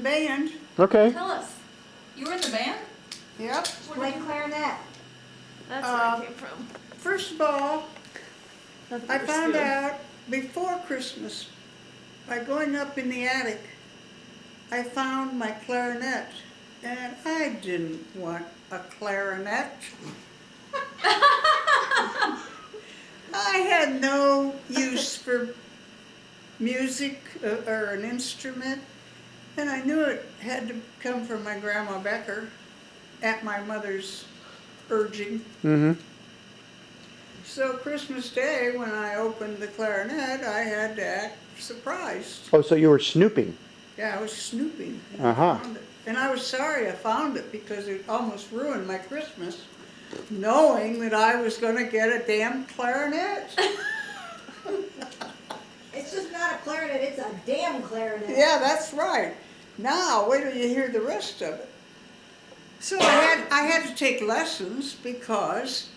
band. Okay. Tell us. You were in the band? Yep. Playing clarinet. That's where I came from. First of all, Nothing I but found skill. out before Christmas, by going up in the attic, I found my clarinet, and I didn't want a clarinet. I had no use for music or an instrument, and I knew it had to come from my Grandma Becker at my mother's urging. Mm-hmm. So Christmas Day, when I opened the clarinet, I had to act surprised. Oh, so you were snooping. Yeah, I was snooping. And Uh-huh. I found it. And I was sorry I found it because it almost ruined my Christmas, knowing that I was going to get a damn clarinet. It's just not a clarinet, it's a damn clarinet. Yeah, that's right. Now, wait till you hear the rest of it. So I had to take lessons because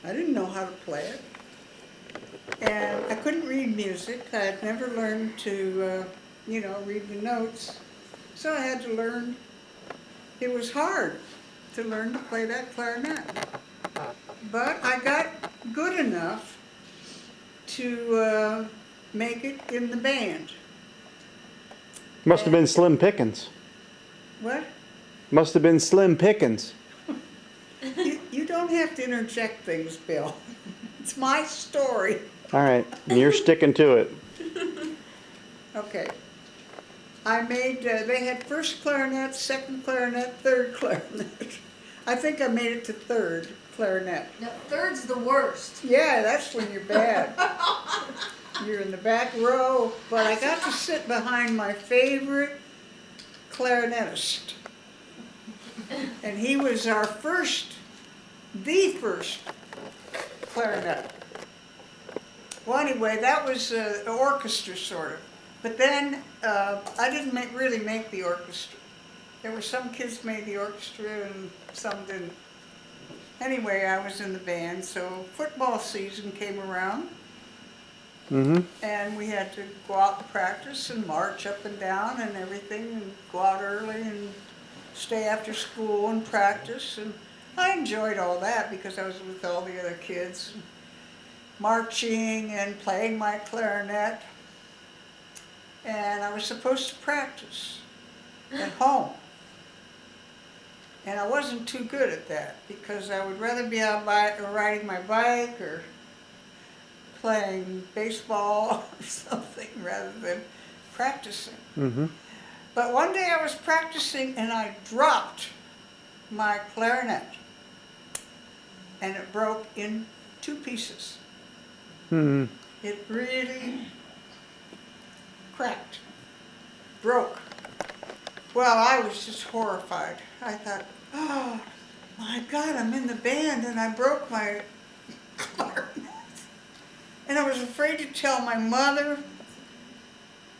I didn't know how to play it. And I couldn't read music. I had never learned to, read the notes. So I had to learn. It was hard to learn to play that clarinet. But I got good enough to make it in the band. Must have been slim pickings. What? Must have been slim pickings. You don't have to interject things, Bill. It's my story. All right, you're sticking to it. Okay. I made, they had first clarinet, second clarinet, third clarinet. I think I made it to third clarinet. No, third's the worst. Yeah, that's when you're bad. You're in the back row, but I got to sit behind my favorite clarinetist. And he was our the first clarinet. Well, anyway, that was the orchestra, sort of. But then I didn't really make the orchestra. There were some kids made the orchestra and some didn't. Anyway, I was in the band, so football season came around. Mm-hmm. And we had to go out and practice and march up and down and everything, and go out early and stay after school and practice. And I enjoyed all that because I was with all the other kids, marching and playing my clarinet. And I was supposed to practice at home. And I wasn't too good at that because I would rather be out riding my bike or playing baseball or something rather than practicing. Mm-hmm. But one day I was practicing and I dropped my clarinet and it broke in 2 pieces. Mm-hmm. It really cracked, broke. Well, I was just horrified. I thought, oh my God, I'm in the band and I broke my clarinet. And I was afraid to tell my mother,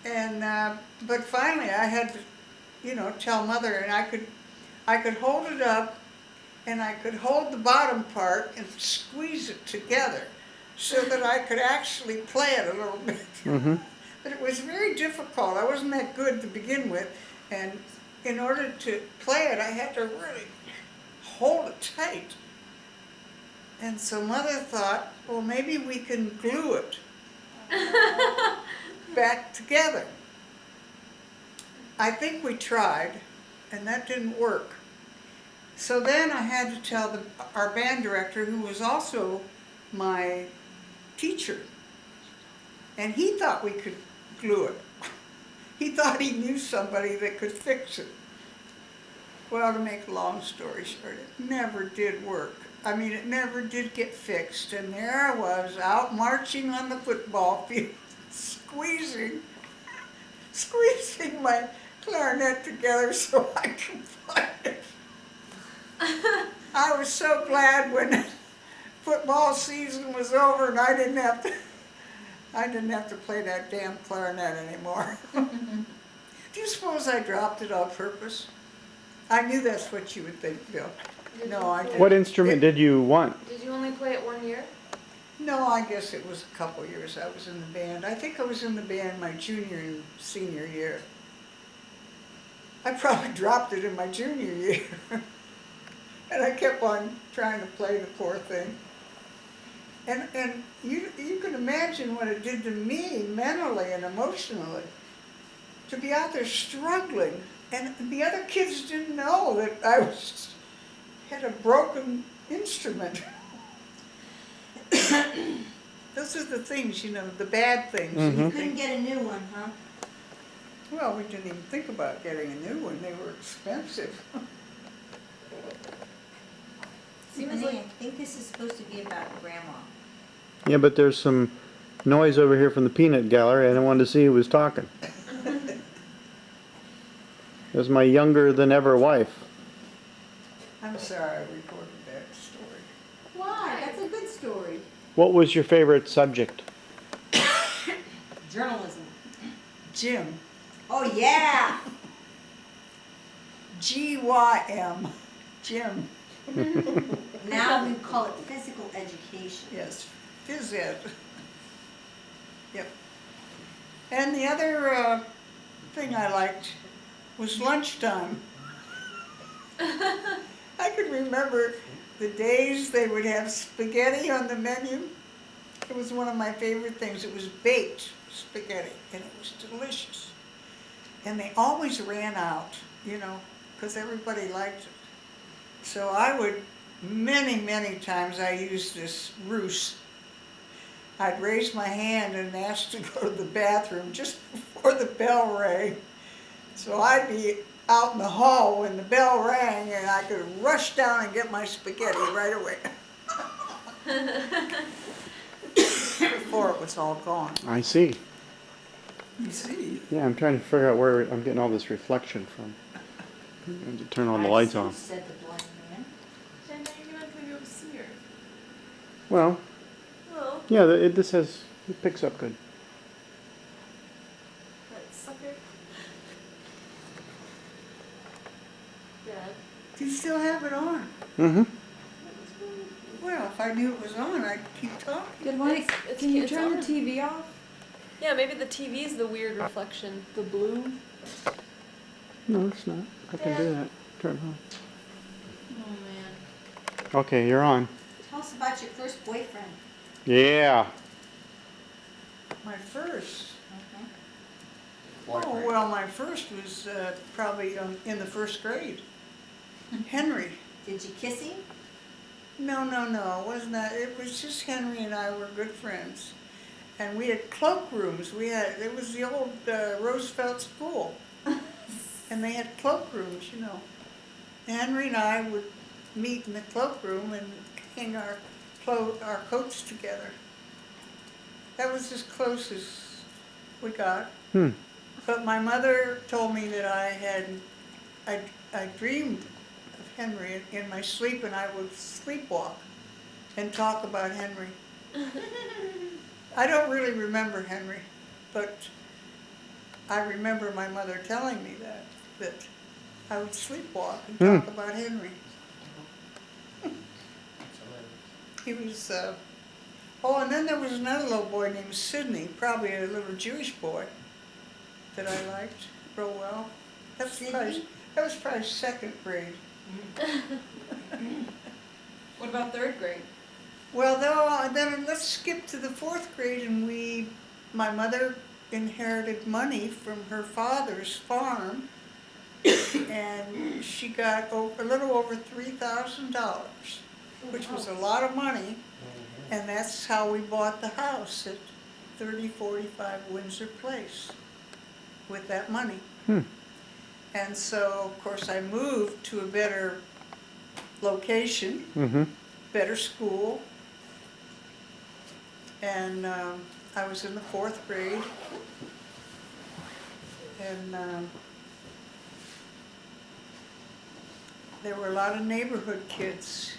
and but finally I had to, tell Mother, and I could hold it up, and I could hold the bottom part and squeeze it together, so that I could actually play it a little bit. Mm-hmm. But it was very difficult. I wasn't that good to begin with, and in order to play it, I had to really hold it tight. And so Mother thought, well, maybe we can glue it back together. I think we tried, and that didn't work. So then I had to tell our band director, who was also my teacher, and he thought we could glue it. He thought he knew somebody that could fix it. Well, to make a long story short, it never did work. I mean, it never did get fixed, and there I was, out marching on the football field, squeezing my clarinet together so I could play it. I was so glad when football season was over and I didn't have to play that damn clarinet anymore. Do you suppose I dropped it on purpose? I knew that's what you would think, Bill. No, I didn't. What instrument did you want? Did you only play it 1 year? No, I guess it was a couple years I was in the band. I think I was in the band my junior and senior year. I probably dropped it in my junior year. And I kept on trying to play the poor thing. And you can imagine what it did to me mentally and emotionally. To be out there struggling, and the other kids didn't know that had a broken instrument. Those are the things, the bad things. Mhm. You couldn't get a new one, huh? Well, we didn't even think about getting a new one. They were expensive. Seems Renee, like I think this is supposed to be about grandma. Yeah, but there's some noise over here from the peanut gallery. I wanted to see who was talking. It was my younger than ever wife. I'm sorry I recorded that story. Why? That's a good story. What was your favorite subject? Journalism. Jim. Oh, yeah. G-Y-M. Jim. Now we call it physical education. Yes, phys ed. Yep. And the other thing I liked was lunchtime. I could remember the days they would have spaghetti on the menu. It was one of my favorite things. It was baked spaghetti, and it was delicious. And they always ran out, because everybody liked it. So I would, many times I used this ruse. I'd raise my hand and ask to go to the bathroom just before the bell rang. So I'd be out in the hall when the bell rang, and I could rush down and get my spaghetti right away. Before it was all gone. I see. You see? Yeah, I'm trying to figure out where I'm getting all this reflection from. I have to turn all the lights I on. said the blind man. Jen, now you're gonna maybe go see her. Well, Well, yeah, it picks up good. that sucker. Yeah. Do you still have it on? Mm-hmm. Well, if I knew it was on, I'd keep talking. Good morning. It's- Can you it's turn the on. TV off? Yeah, maybe the TV's the weird reflection. The blue? No, it's not. I can do that. Turn it on. Oh, man. Okay, you're on. Tell us about your first boyfriend. Yeah. My first. Okay. Oh, well, my first was probably in the first grade. Henry. Did you kiss him? No, it wasn't that. It was just Henry and I were good friends. And we had cloakrooms. It was the old Roosevelt School. And they had cloakrooms, Henry and I would meet in the cloakroom and hang our coats together. That was as close as we got. Hmm. But my mother told me that I dreamed of Henry in my sleep, and I would sleepwalk and talk about Henry. I don't really remember Henry, but I remember my mother telling me that I would sleepwalk and talk about Henry. He was, and then there was another little boy named Sidney, probably a little Jewish boy that I liked real well. That was probably second grade. What about third grade? Well, then let's skip to the fourth grade, and my mother inherited money from her father's farm, and she got a little over $3,000, which was a lot of money, and that's how we bought the house at 3045 Windsor Place, with that money. Hmm. And so, of course, I moved to a better location, Mm-hmm. better school, and I was in the fourth grade, and there were a lot of neighborhood kids,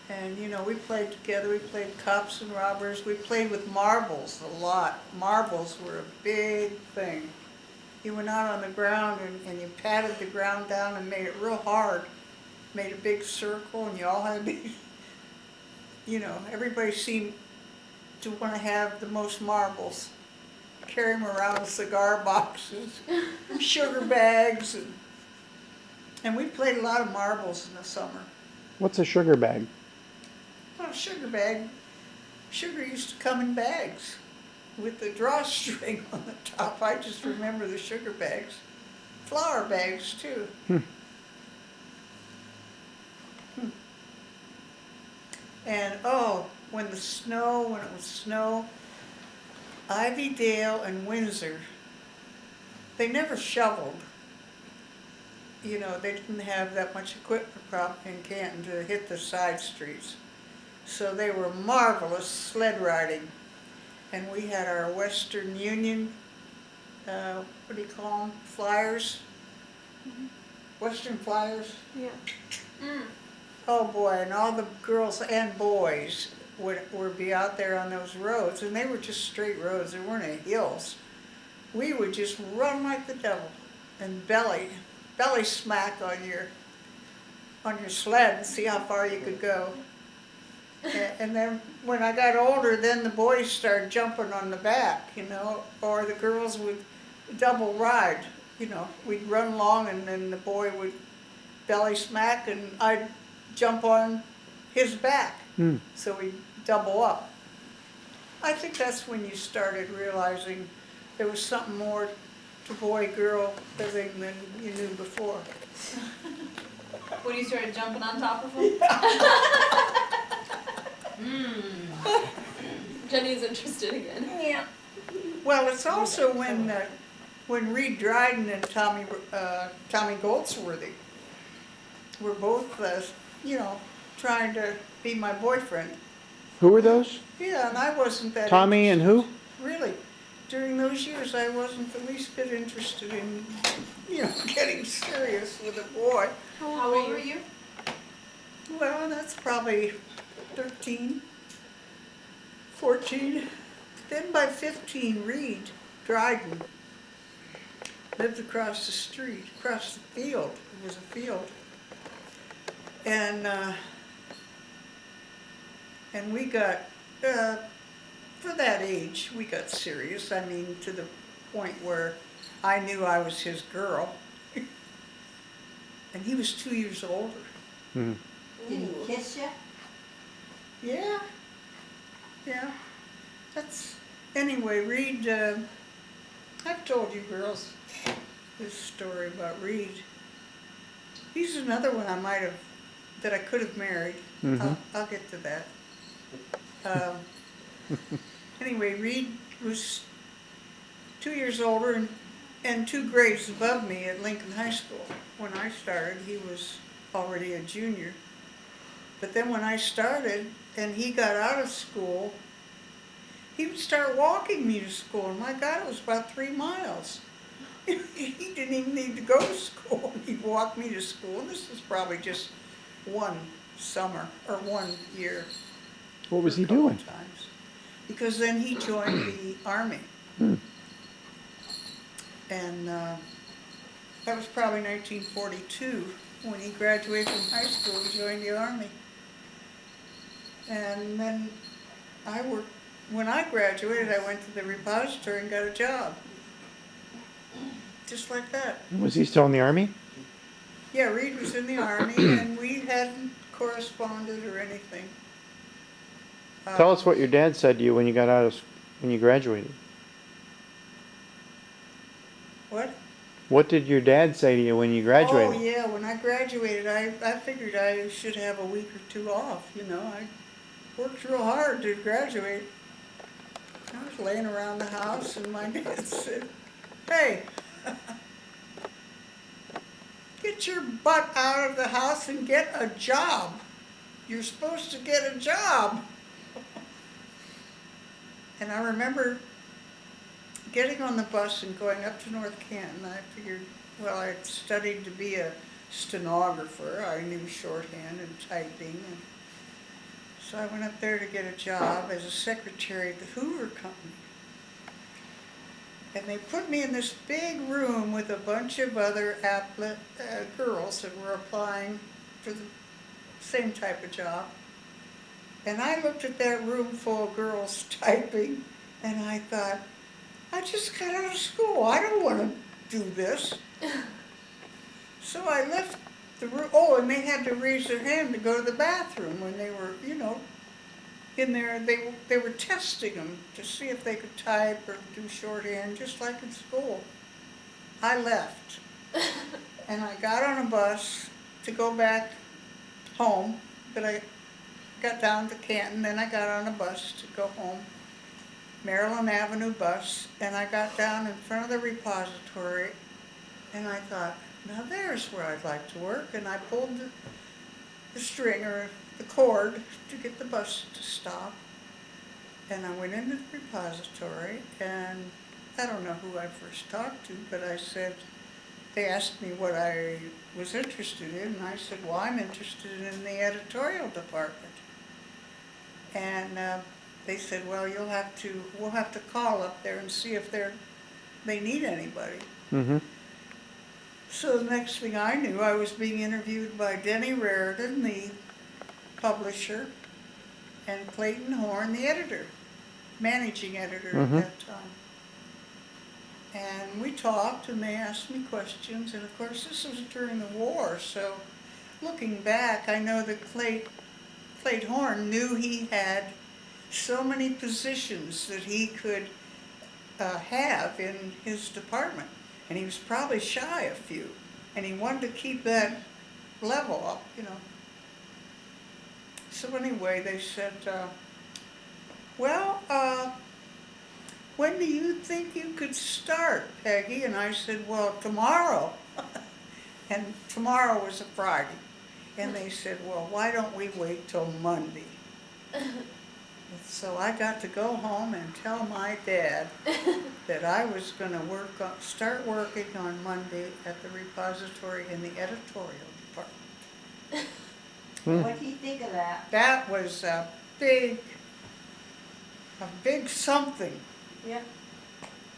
and we played together. We played cops and robbers. We played with marbles a lot. Marbles were a big thing. You went out on the ground and you patted the ground down and made it real hard, made a big circle, and you all had to everybody seemed to want to have the most marbles, carry them around in cigar boxes, sugar bags, and And we played a lot of marbles in the summer. What's a sugar bag? Well, sugar bag, sugar used to come in bags with the drawstring on the top. I just remember the sugar bags. Flour bags too. And oh, when it was snow, Ivydale and Windsor, they never shoveled. You know, they didn't have that much equipment in Canton to hit the side streets. So they were marvelous sled riding. And we had our Western Union, what do you call them, flyers? Western flyers? Yeah. Oh boy, and all the girls and boys would be out there on those roads, and they were just straight roads, there weren't any hills. We would just run like the devil and belly smack on your sled and see how far you could go. And then when I got older, then the boys started jumping on the back, you know, or the girls would double ride. You know, we'd run along and then the boy would belly smack and I'd jump on his back. So we'd double up. I think that's when you started realizing there was something more to boy-girl living than you knew before. When you started jumping on top of them? Jenny's interested again. Yeah. Well, it's also when Reed Dryden and Tommy Goldsworthy were both, you know, trying to be my boyfriend. Who were those? Yeah, and I wasn't that Tommy and who? Really, during those years, I wasn't the least bit interested in, you know, getting serious with a boy. How old were you? Well, that's probably 13, 14. Then by 15, Reed Dryden lived across the street, across the field. It was a field. And we got, for that age, we got serious. I mean, to the point where I knew I was his girl. And he was 2 years older. Hmm. Did he kiss you? Yeah, yeah. That's, anyway, Reed, I've told you girls this story about Reed. He's another one that I could have married. I'll get to that. Anyway, Reed was 2 years older and 2 grades above me at Lincoln High School. When I started, he was already a junior. But then when I started and he got out of school, he would start walking me to school. And my God, it was about 3 miles. He didn't even need to go to school. He'd walk me to school. And this was probably just one summer or 1 year. What was he a couple doing? Times. Because then he joined the Army. And that was probably 1942. When he graduated from high school, he joined the Army. And then when I graduated, I went to the repository and got a job. Just like that. Was he still in the Army? Yeah, Reed was in the Army and we hadn't corresponded or anything. Tell us what your dad said to you when you when you graduated. What? What did your dad say to you when you graduated? Oh yeah, when I graduated, I figured I should have a week or 2 off, you know. I worked real hard to graduate. I was laying around the house and my dad said, "Hey, get your butt out of the house and get a job. You're supposed to get a job." And I remember getting on the bus and going up to North Canton. I figured, well, I'd studied to be a stenographer. I knew shorthand and typing. And so I went up there to get a job as a secretary at the Hoover Company. And they put me in this big room with a bunch of other girls that were applying for the same type of job. And I looked at that room full of girls typing, and I thought, I just got out of school. I don't want to do this. So I left oh, and they had to raise their hand to go to the bathroom when they were, in there. They were testing them to see if they could type or do shorthand, just like in school. I left, and I got on a bus to go back home, but I got down to Canton, then I got on a bus to go home, Maryland Avenue bus, and I got down in front of the repository, and I thought, now there's where I'd like to work, and I pulled the string or the cord to get the bus to stop, and I went into the repository, and I don't know who I first talked to, but I said, they asked me what I was interested in, and I said, well, I'm interested in the editorial department. And they said, well, we'll have to call up there and see if they need anybody. Mm-hmm. So the next thing I knew, I was being interviewed by Denny Raridan, the publisher, and Clayton Horn, the editor, managing editor Mhm. at that time. And we talked, and they asked me questions, and of course this was during the war, so looking back, I know that Clayton Horn knew he had so many positions that he could have in his department, and he was probably shy a few, and he wanted to keep that level up, So anyway, they said, when do you think you could start, Peggy? And I said, well, tomorrow. And tomorrow was a Friday. And they said, well, why don't we wait till Monday? So I got to go home and tell my dad that I was going to start working on Monday at the repository in the editorial department. What do you think of that? That was a big something. Yeah.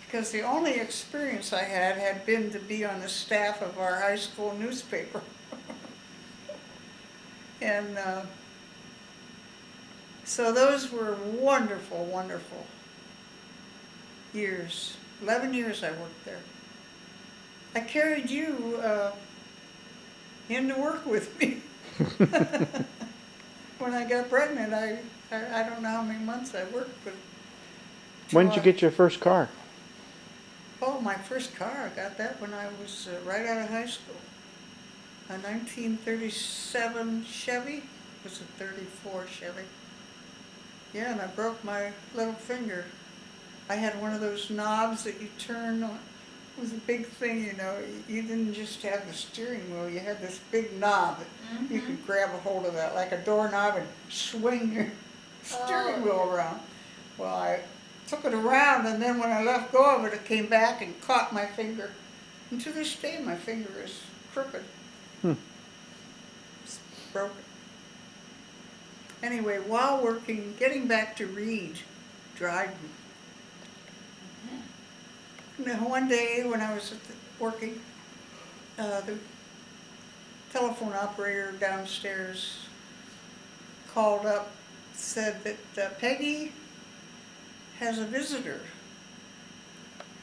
Because the only experience I had been to be on the staff of our high school newspaper. And so those were wonderful, wonderful years. 11 years I worked there. I carried you in to work with me. When I got pregnant, I don't know how many months I worked, but When did you get your first car? oh, my first car, I got that when I was right out of high school. A 1937 Chevy. It was a 34 Chevy. Yeah, and I broke my little finger. I had one of those knobs that you turn on. It was a big thing, You didn't just have the steering wheel, you had this big knob that you could grab a hold of that, like a doorknob, and swing your steering wheel around. Well, I took it around, and then when I let go of it, it came back and caught my finger. And to this day, my finger is crooked. It's broken. Anyway, while working, getting back to Reed, Dryden. One day when I was working, the telephone operator downstairs called up, said that Peggy has a visitor.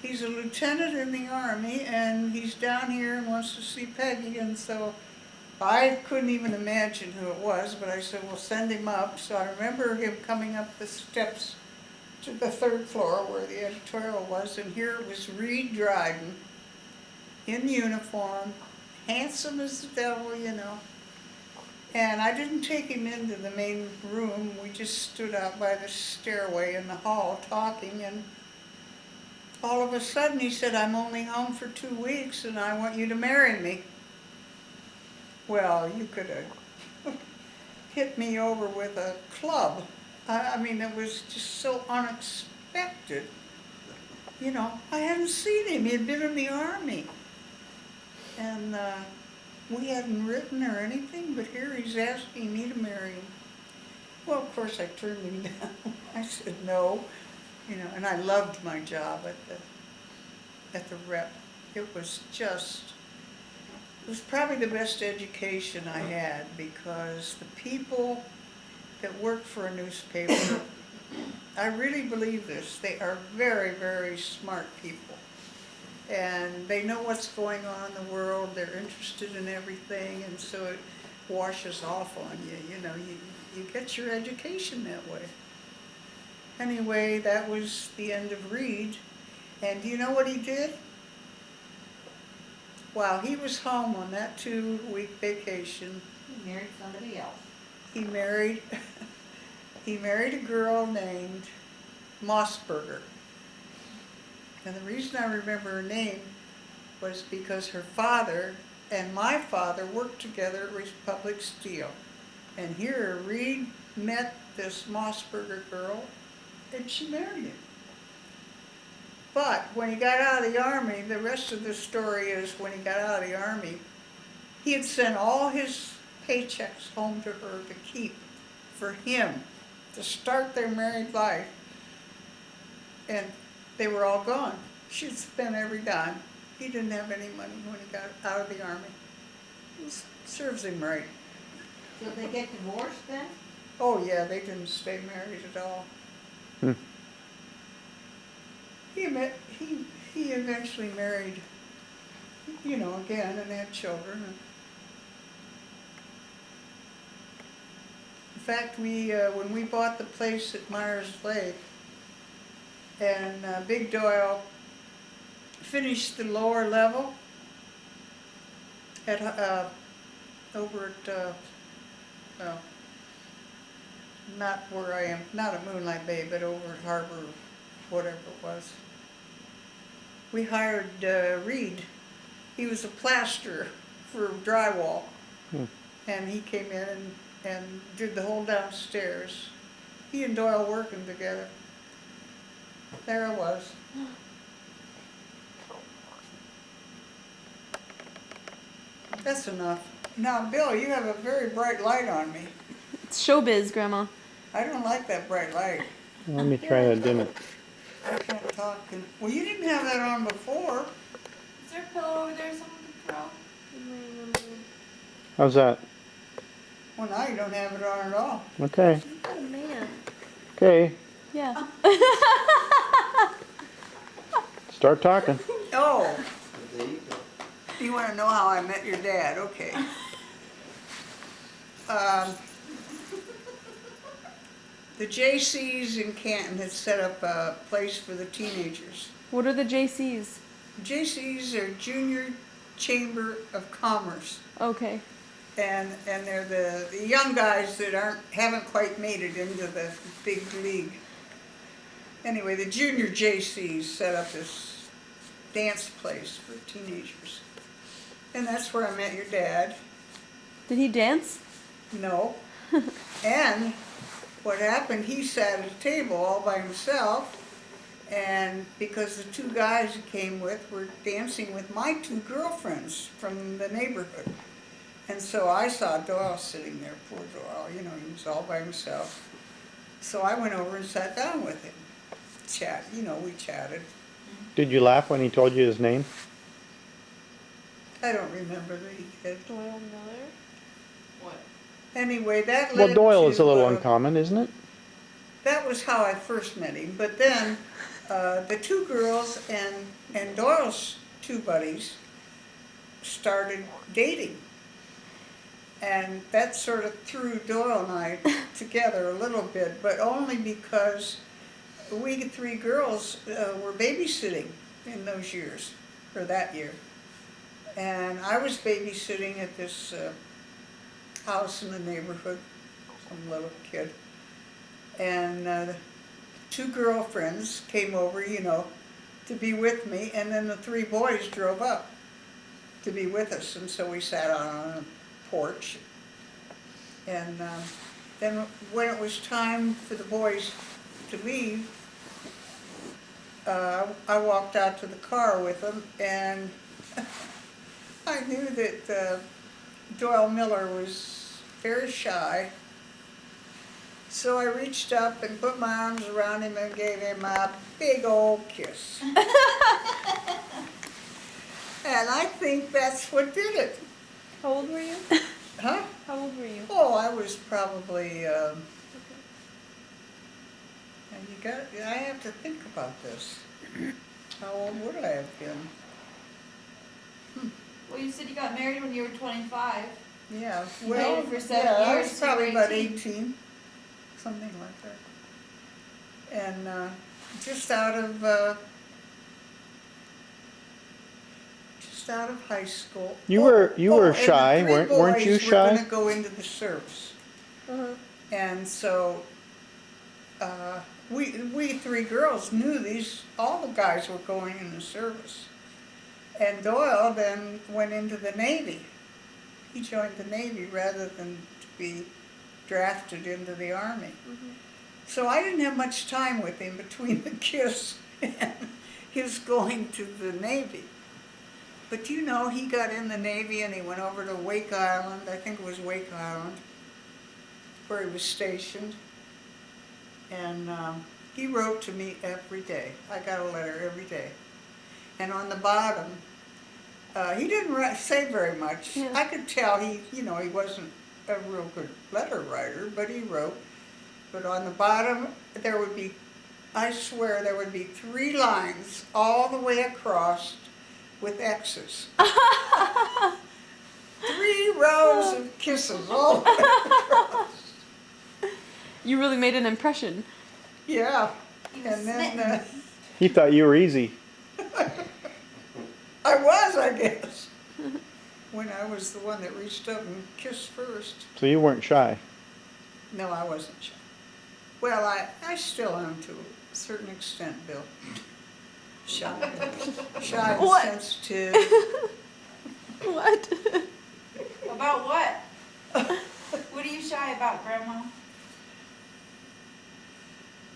He's a lieutenant in the Army, and he's down here and wants to see Peggy, and so I couldn't even imagine who it was, but I said, well, send him up. So I remember him coming up the steps to the third floor where the editorial was, and here it was Reed Dryden in uniform, handsome as the devil, And I didn't take him into the main room. We just stood out by the stairway in the hall talking, and all of a sudden he said, I'm only home for 2 weeks and I want you to marry me. Well, you could have hit me over with a club. I mean, it was just so unexpected. I hadn't seen him. He had been in the Army. And we hadn't written or anything, but here he's asking me to marry him. Well, of course, I turned him down. I said no, and I loved my job at the Rep. It was probably the best education I had, because the people that work for a newspaper, I really believe this, they are very, very smart people. and they know what's going on in the world, they're interested in everything, and so it washes off on you, you know, you get your education that way. Anyway, that was the end of Reed, and do you know what he did? While he was home on that 2-week vacation, He married somebody else. he married, he married a girl named Mossberger. And the reason I remember her name was because her father and my father worked together at Republic Steel. And here Reed met this Mossberger girl, and she married him. But when he got out of the Army, the rest of the story is when he got out of the Army, he had sent all his paychecks home to her to keep for him, to start their married life. And they were all gone. She'd spent every dime. He didn't have any money when he got out of the Army. It serves him right. So they get divorced then? Oh yeah, they didn't stay married at all. Hmm. He eventually married, you know, again, and had children. In fact, when we bought the place at Myers Lake, and Big Doyle finished the lower level at over at not where I am, not at Moonlight Bay, but over at Harbor, whatever it was. We hired Reed. He was a plasterer for drywall, and he came in and did the whole downstairs. He and Doyle working together. There I was. That's enough. Now, Bill, you have a very bright light on me. It's showbiz, Grandma. I don't like that bright light. Let me try to dim it. I can't talk. Well, you didn't have that on before. Is there a pillow over there someone could throw? How's that? Well, now you don't have it on at all. Okay. Oh man. Okay. Yeah. Start talking. Oh. You want to know how I met your dad? Okay. The JCs in Canton had set up a place for the teenagers. What are the JCs? JCs are Junior Chamber of Commerce. Okay. And they're the young guys that haven't quite made it into the big league. Anyway, the junior JCs set up this dance place for teenagers. And that's where I met your dad. Did he dance? No. And what happened, he sat at a table all by himself, and because the 2 guys he came with were dancing with my 2 girlfriends from the neighborhood. And so I saw Doyle sitting there, poor Doyle, you know, he was all by himself. So I went over and sat down with him. We chatted. Did you laugh when he told you his name? I don't remember that he did. Doyle Miller. What? Anyway, that Well, led Doyle to, is a little uncommon, isn't it? That was how I first met him. But then the 2 girls and Doyle's 2 buddies started dating. And that sort of threw Doyle and I together a little bit, but only because we 3 girls were babysitting in those years, or that year. And I was babysitting at this house in the neighborhood, some little kid. And 2 girlfriends came over, you know, to be with me, and then the 3 boys drove up to be with us, and so we sat on a porch. And then when it was time for the boys to leave, I walked out to the car with them, and I knew that Doyle Miller was very shy. So I reached up and put my arms around him and gave him a big old kiss. And I think that's what did it. How old were you? Huh? How old were you? Oh, I was probably, I have to think about this. How old would I have been? Well, you said you got married when you were 25. Yeah, You well, dated for 7 yeah, I years, was so you were probably about 18. 18, something like that. And just out of high school. You were and shy, the 3 weren't you boys were shy? gonna go into the service. Uh-huh. And so, we 3 girls knew all the guys were going in the service. And Doyle then went into the Navy. He joined the Navy rather than to be drafted into the Army. Mhm. So I didn't have much time with him between the kiss and his going to the Navy. But you know, he got in the Navy and he went over to Wake Island, I think it was Wake Island, where he was stationed. And he wrote to me every day. I got a letter every day. And on the bottom, he didn't say very much. Yeah. I could tell he wasn't a real good letter writer, but he wrote. But on the bottom, there would be, I swear, there would be 3 lines all the way across with X's. 3 rows of kisses all the way across. You really made an impression. Yeah. He was And then smitten. He thought you were easy. I was, I guess, when I was the one that reached up and kissed first. So you weren't shy. No, I wasn't shy. Well, I still am to a certain extent, Bill. Shy. Shy and What? sensitive. What? About what? What are you shy about, Grandma?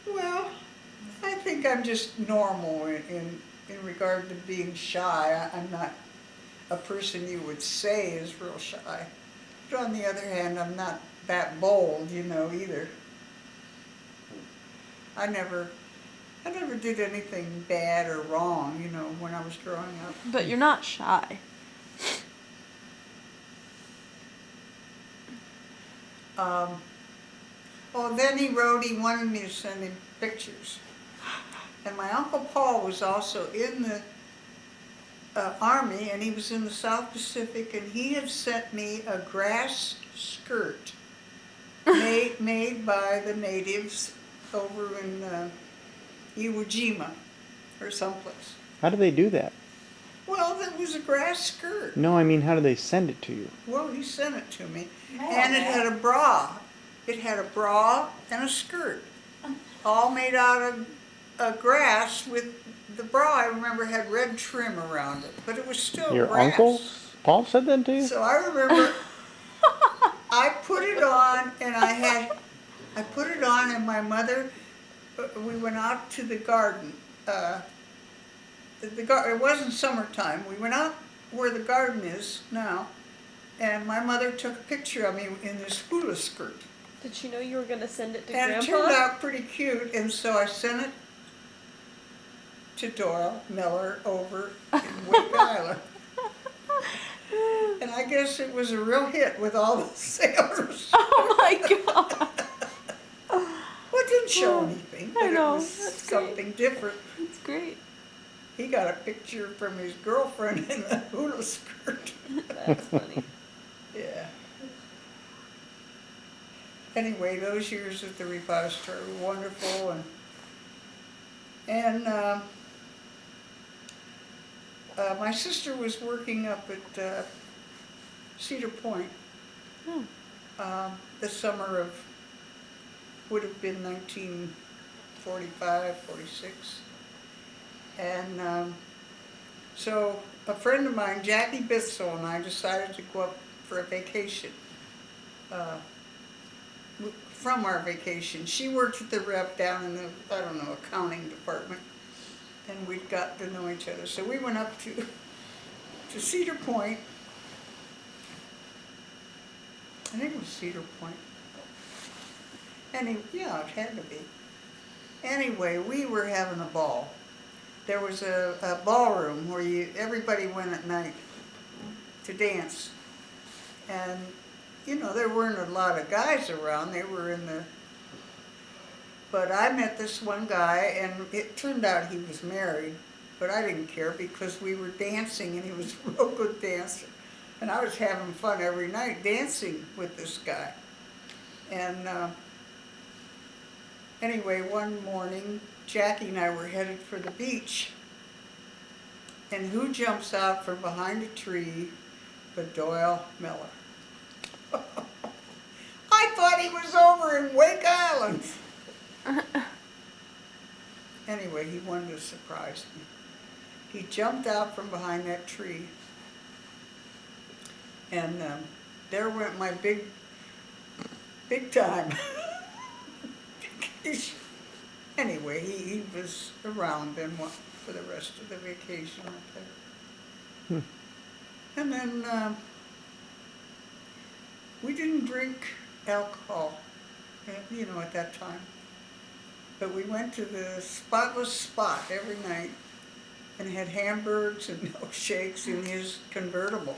Well, I think I'm just normal in regard to being shy. I'm not a person you would say is real shy. But on the other hand, I'm not that bold, either. I never did anything bad or wrong, when I was growing up. But you're not shy. Then he wrote he wanted me to send him pictures. And my Uncle Paul was also in the Army, and he was in the South Pacific, and he had sent me a grass skirt made by the natives over in Iwo Jima or someplace. How do they do that? Well, it was a grass skirt. No, I mean, how do they send it to you? Well, he sent it to me, Mail and it that. had a bra. It had a bra and a skirt, all made out of grass with the bra, I remember, had red trim around it, but it was still Your grass. uncle Paul said that to you? So I remember I put it on, and I put it on, and my mother, we went out to the garden. It wasn't summertime. We went out where the garden is now, and my mother took a picture of me in this hula skirt. Did she know you were gonna send it to And it Grandpa? turned out pretty cute, and so I sent it to Doyle Miller over in Wake Island. And I guess it was a real hit with all the sailors. Oh my god! Well, it didn't show anything, but I know, it was that's great. something different. That's great. He got a picture from his girlfriend in the hula skirt. That's funny. Yeah. Anyway, those years at the repository were wonderful, and my sister was working up at Cedar Point the summer of, would have been 1945, 46. And so a friend of mine, Jackie Bithsel, and I decided to go up for a vacation. From our vacation. She worked at the rep down in the, accounting department, and we'd got to know each other. So we went up to Cedar Point. I think it was Cedar Point. Yeah, it had to be. Anyway, we were having a ball. There was a ballroom where everybody went at night to dance. And there weren't a lot of guys around. They were in the... But I met this one guy, and it turned out he was married. but I didn't care because we were dancing and he was a real good dancer. And I was having fun every night dancing with this guy. And anyway, one morning, Jackie and I were headed for the beach. And who jumps out from behind a tree but Doyle Miller? I thought he was over in Wake Island. Anyway, he wanted to surprise me. He jumped out from behind that tree. And there went my big time. Anyway, he was around then for the rest of the vacation up there. And then we didn't drink alcohol, you know, at that time. But we went to the Spotless Spot every night and had hamburgers and milkshakes in his convertible.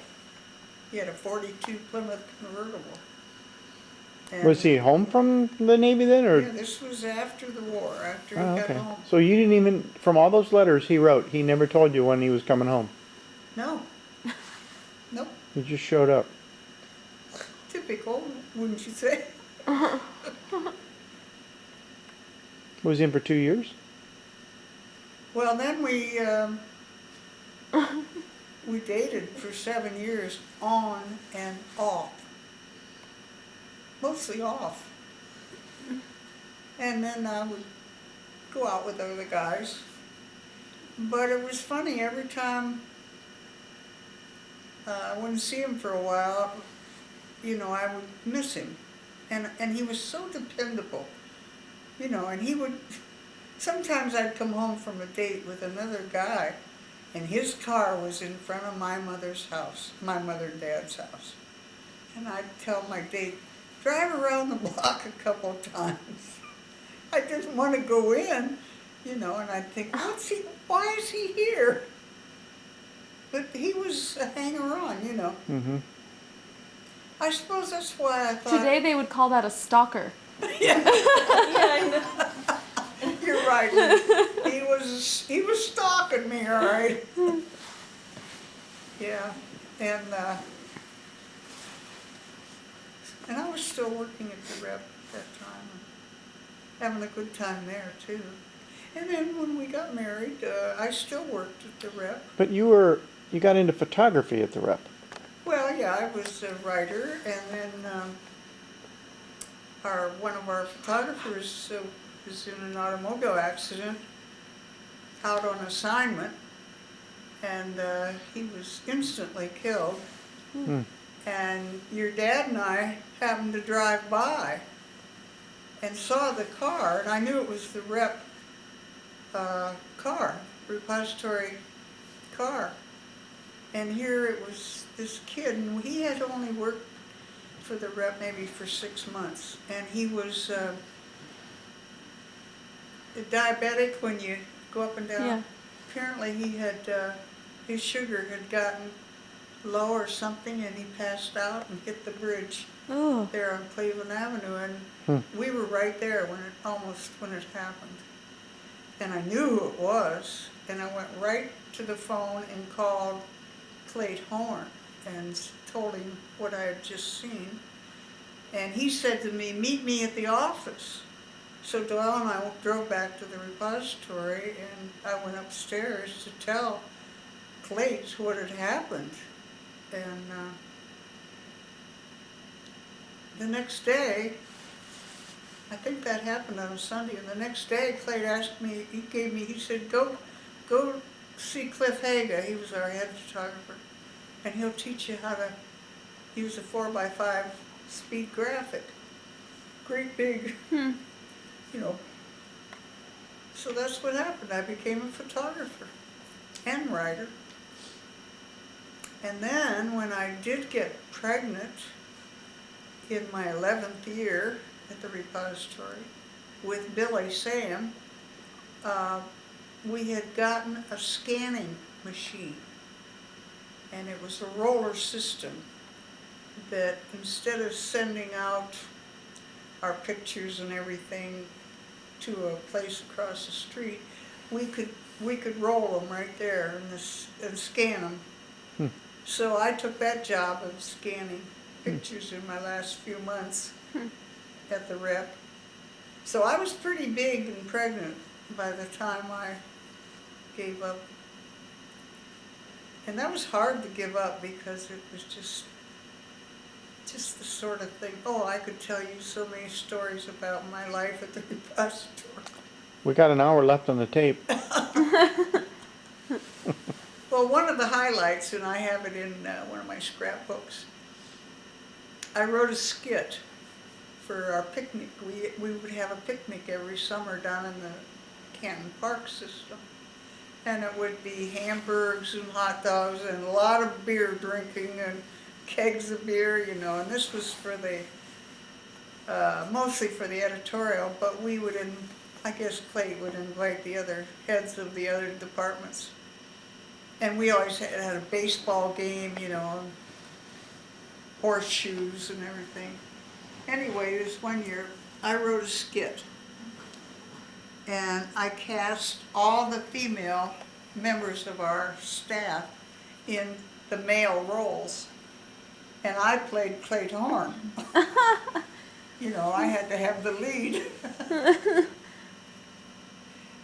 He had a 42 Plymouth convertible. And Was he home from the Navy then, or? yeah, this was after the war, after he Oh, got okay. home. So you didn't even, from all those letters he wrote, he never told you when he was coming home. No. Nope. He just showed up. Typical, wouldn't you say? Was he in for 2 years? Well, then we dated for 7 years, on and off. Mostly off. And then I would go out with other guys. But it was funny, every time I wouldn't see him for a while, you know, I would miss him. And he was so dependable, you know, and he would, sometimes I'd come home from a date with another guy, and his car was in front of my mother's house, my mother and dad's house. And I'd tell my date, drive around the block a couple of times. I didn't want to go in, you know, and I'd think, why is he here? But he was a hanger-on, you know. Mm-hmm. I suppose that's why I thought... Today they would call that a stalker. Yeah, Yeah, I know. you're right. He was stalking me, all right. Yeah, and I was still working at the Rep at that time, and having a good time there too. And then when we got married, I still worked at the Rep. But you got into photography at the Rep. Well, yeah, I was a writer, and then one of our photographers was in an automobile accident out on assignment, and he was instantly killed. Hmm. And your dad and I happened to drive by and saw the car, and I knew it was the Rep car, repository car. And here it was this kid, and he had only worked for the Rep maybe for 6 months. And he was diabetic when you go up and down. Yeah. Apparently he had, his sugar had gotten low or something, and he passed out and hit the bridge Oh. there on Cleveland Avenue. And we were right there when it happened. And I knew who it was, and I went right to the phone and called Clayt Horn and told him what I had just seen. And he said to me, meet me at the office. So Doyle and I drove back to the repository, and I went upstairs to tell Clayt what had happened. And the next day, I think that happened on a Sunday, and the next day Clayt asked me, he said, go see Cliff Haga, he was our head photographer, and he'll teach you how to use a 4x5 speed graphic. Great big, you know. So that's what happened. I became a photographer and writer. And then when I did get pregnant in my 11th year at the repository with Billy Sam, we had gotten a scanning machine, and it was a roller system that instead of sending out our pictures and everything to a place across the street, we could we could roll them right there and scan them. So I took that job of scanning pictures in my last few months at the rep. So I was pretty big and pregnant by the time I gave up. And that was hard to give up because it was just the sort of thing. Oh, I could tell you so many stories about my life at the repository. We got an hour left on the tape. Well, one of the highlights, and I have it in one of my scrapbooks, I wrote a skit for our picnic. We would have a picnic every summer down in the Canton Park system. And it would be hamburgers and hot dogs and a lot of beer drinking and kegs of beer, you know. And this was for the, mostly for the editorial, but we would, I guess Clay would invite the other heads of the other departments. And we always had a baseball game, you know, horseshoes and everything. Anyway, this one year, I wrote a skit. And I cast all the female members of our staff in the male roles. And I played Clayt Horn. You know, I had to have the lead.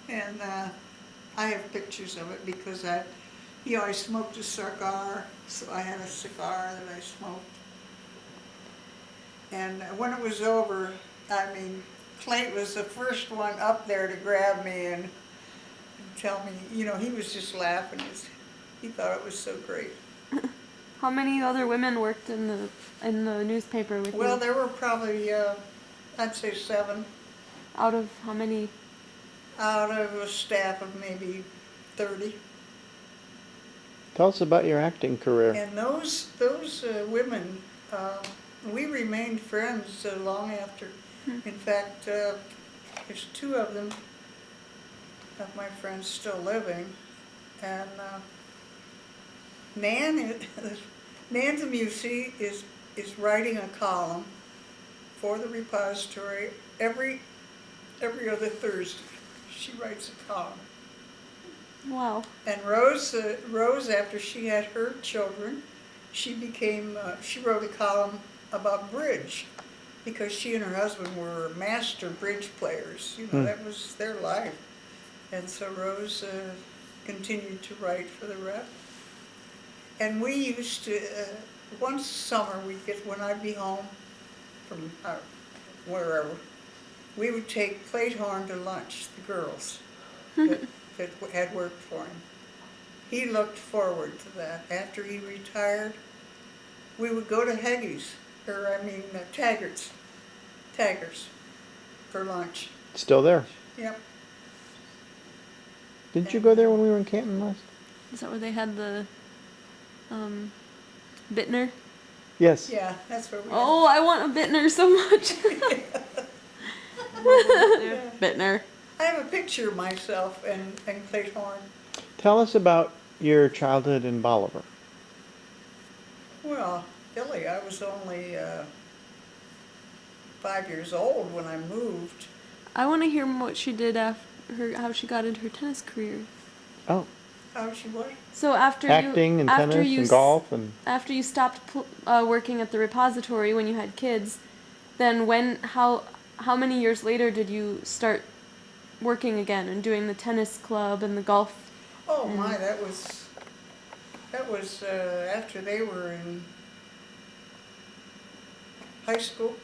And I have pictures of it because I smoked a cigar, so I had a cigar that I smoked. And when it was over, I mean, Clayt was the first one up there to grab me and tell me, you know, he was just laughing. He thought it was so great. How many other women worked in the newspaper with you? Well, there were probably, I'd say 7. Out of how many? Out of a staff of maybe 30. Tell us about your acting career. And those women, we remained friends long after. In fact, there's 2 of them, of my friends, still living. And Nan's Musi is writing a column for the repository every other Thursday. She writes a column. Wow. And Rose, after she had her children, she wrote a column about bridge, because she and her husband were master bridge players. You know, that was their life. And so Rose continued to write for the rep. And we used to, once summer, when I'd be home from wherever, we would take Clayt Horn to lunch, the girls that had worked for him. He looked forward to that. After he retired, we would go to Taggart's for lunch. Still there? Yep. Didn't you go there when we were in Canton last? Is that where they had the Bittner? Yes. Yeah, that's where we Oh, I want a Bittner so much. Bittner. I have a picture of myself and Clayt Horn. Tell us about your childhood in Bolivar. Well, Billy, I was only 5 years old when I moved. I want to hear what she did after how she got into her tennis career. Oh. How she was? So after Acting and tennis and golf and... After you stopped working at the repository when you had kids, then how many years later did you start working again and doing the tennis club and the golf? Oh my, that was after they were in high school.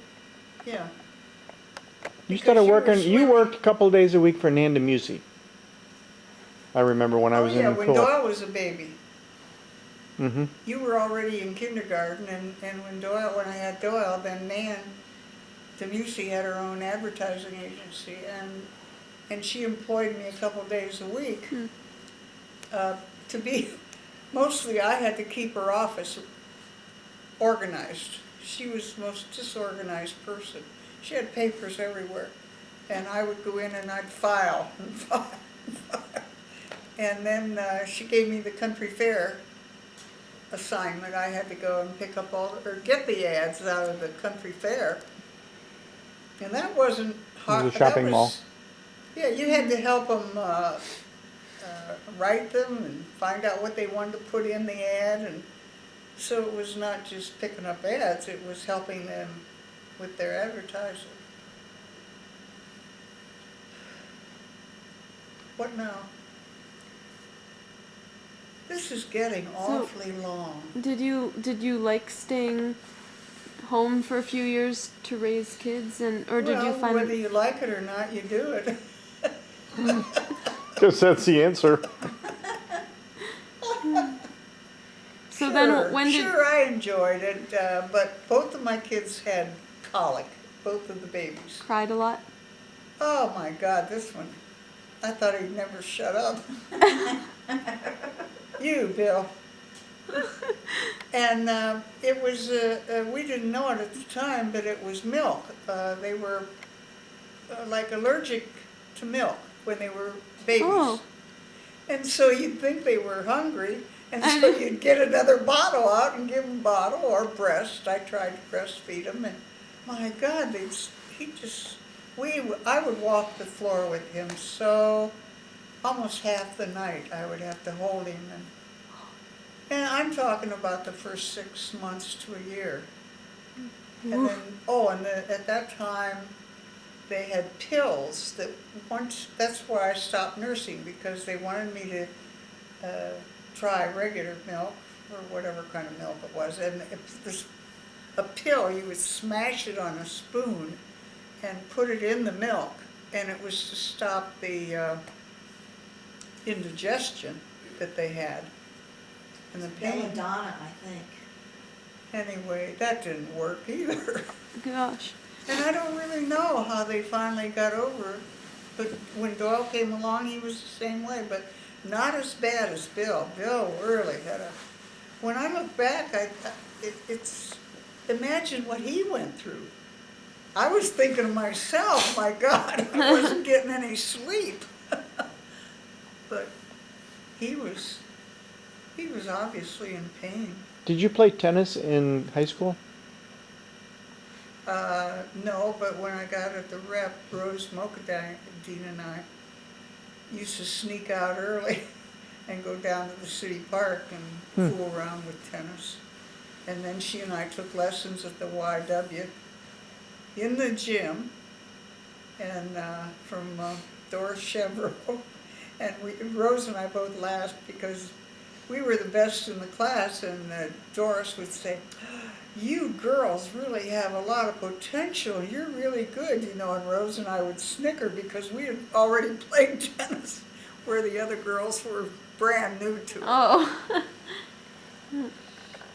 Yeah. You Because started you were working, you swimming. worked a couple of days a week for Nanda Musi. I remember when I was in when Philip. Doyle was a baby. Mm-hmm. You were already in kindergarten, and when I had Doyle, then Nan DeMusi had her own advertising agency, and she employed me a couple days a week to be, mostly I had to keep her office organized. She was the most disorganized person. She had papers everywhere, and I would go in and I'd file and file and file. And then she gave me the country fair assignment. I had to go and pick up get the ads out of the country fair. And that wasn't hard. It was a shopping mall. Yeah, you had to help them write them and find out what they wanted to put in the ad. And so it was not just picking up ads, it was helping them with their advertising. What now? This is getting awfully long. Did you like staying home for a few years to raise kids, or did you Well, find whether you like it or not, you do it. Guess that's the answer. so then when did Sure, I enjoyed it, but both of my kids had colic, both of the babies. cried a lot? Oh my God, this one, I thought he'd never shut up. You, Bill. And it was, we didn't know it at the time, but it was milk. They were like allergic to milk when they were babies. Oh. And so you'd think they were hungry, and so you'd get another bottle out and give them bottle or breast. I tried to breastfeed them, and my God, I would walk the floor with him, so almost half the night I would have to hold him. And I'm talking about the first 6 months to a year. And then, at that time, they had pills that that's why I stopped nursing, because they wanted me to try regular milk, or whatever kind of milk it was. And if this, a pill, you would smash it on a spoon and put it in the milk, and it was to stop the indigestion that they had and the pain. Belladonna, I think. Anyway, that didn't work either. Gosh. And I don't really know how they finally got over it. But when Doyle came along, he was the same way, but not as bad as Bill. Bill really had a... When I look back, it's... Imagine what he went through. I was thinking to myself, my God, I wasn't getting any sleep. But he was obviously in pain. Did you play tennis in high school? No, but when I got at the rep, Rose Mokadine and I used to sneak out early and go down to the city park and fool around with tennis. And then she and I took lessons at the YW in the gym, and from Doris Chevreau. And Rose and I both laughed because we were the best in the class, and Doris would say, "You girls really have a lot of potential. You're really good, you know." And Rose and I would snicker because we had already played tennis, where the other girls were brand new to it. Oh.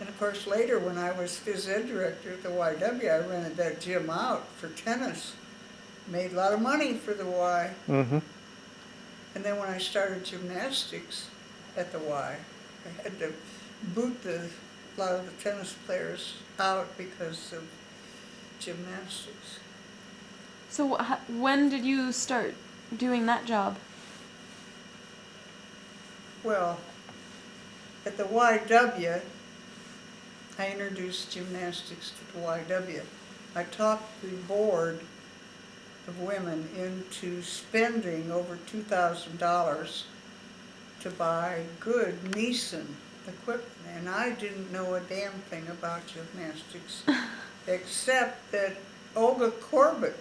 And of course, later when I was phys ed director at the YW, I rented that gym out for tennis. Made a lot of money for the Y. Mm-hmm. And then when I started gymnastics at the Y, I had to boot a lot of the tennis players out because of gymnastics. So when did you start doing that job? Well, at the YW, I introduced gymnastics to the YW. I talked the board of women into spending over $2,000 to buy good Nissan equipment, and I didn't know a damn thing about gymnastics except that Olga Korbut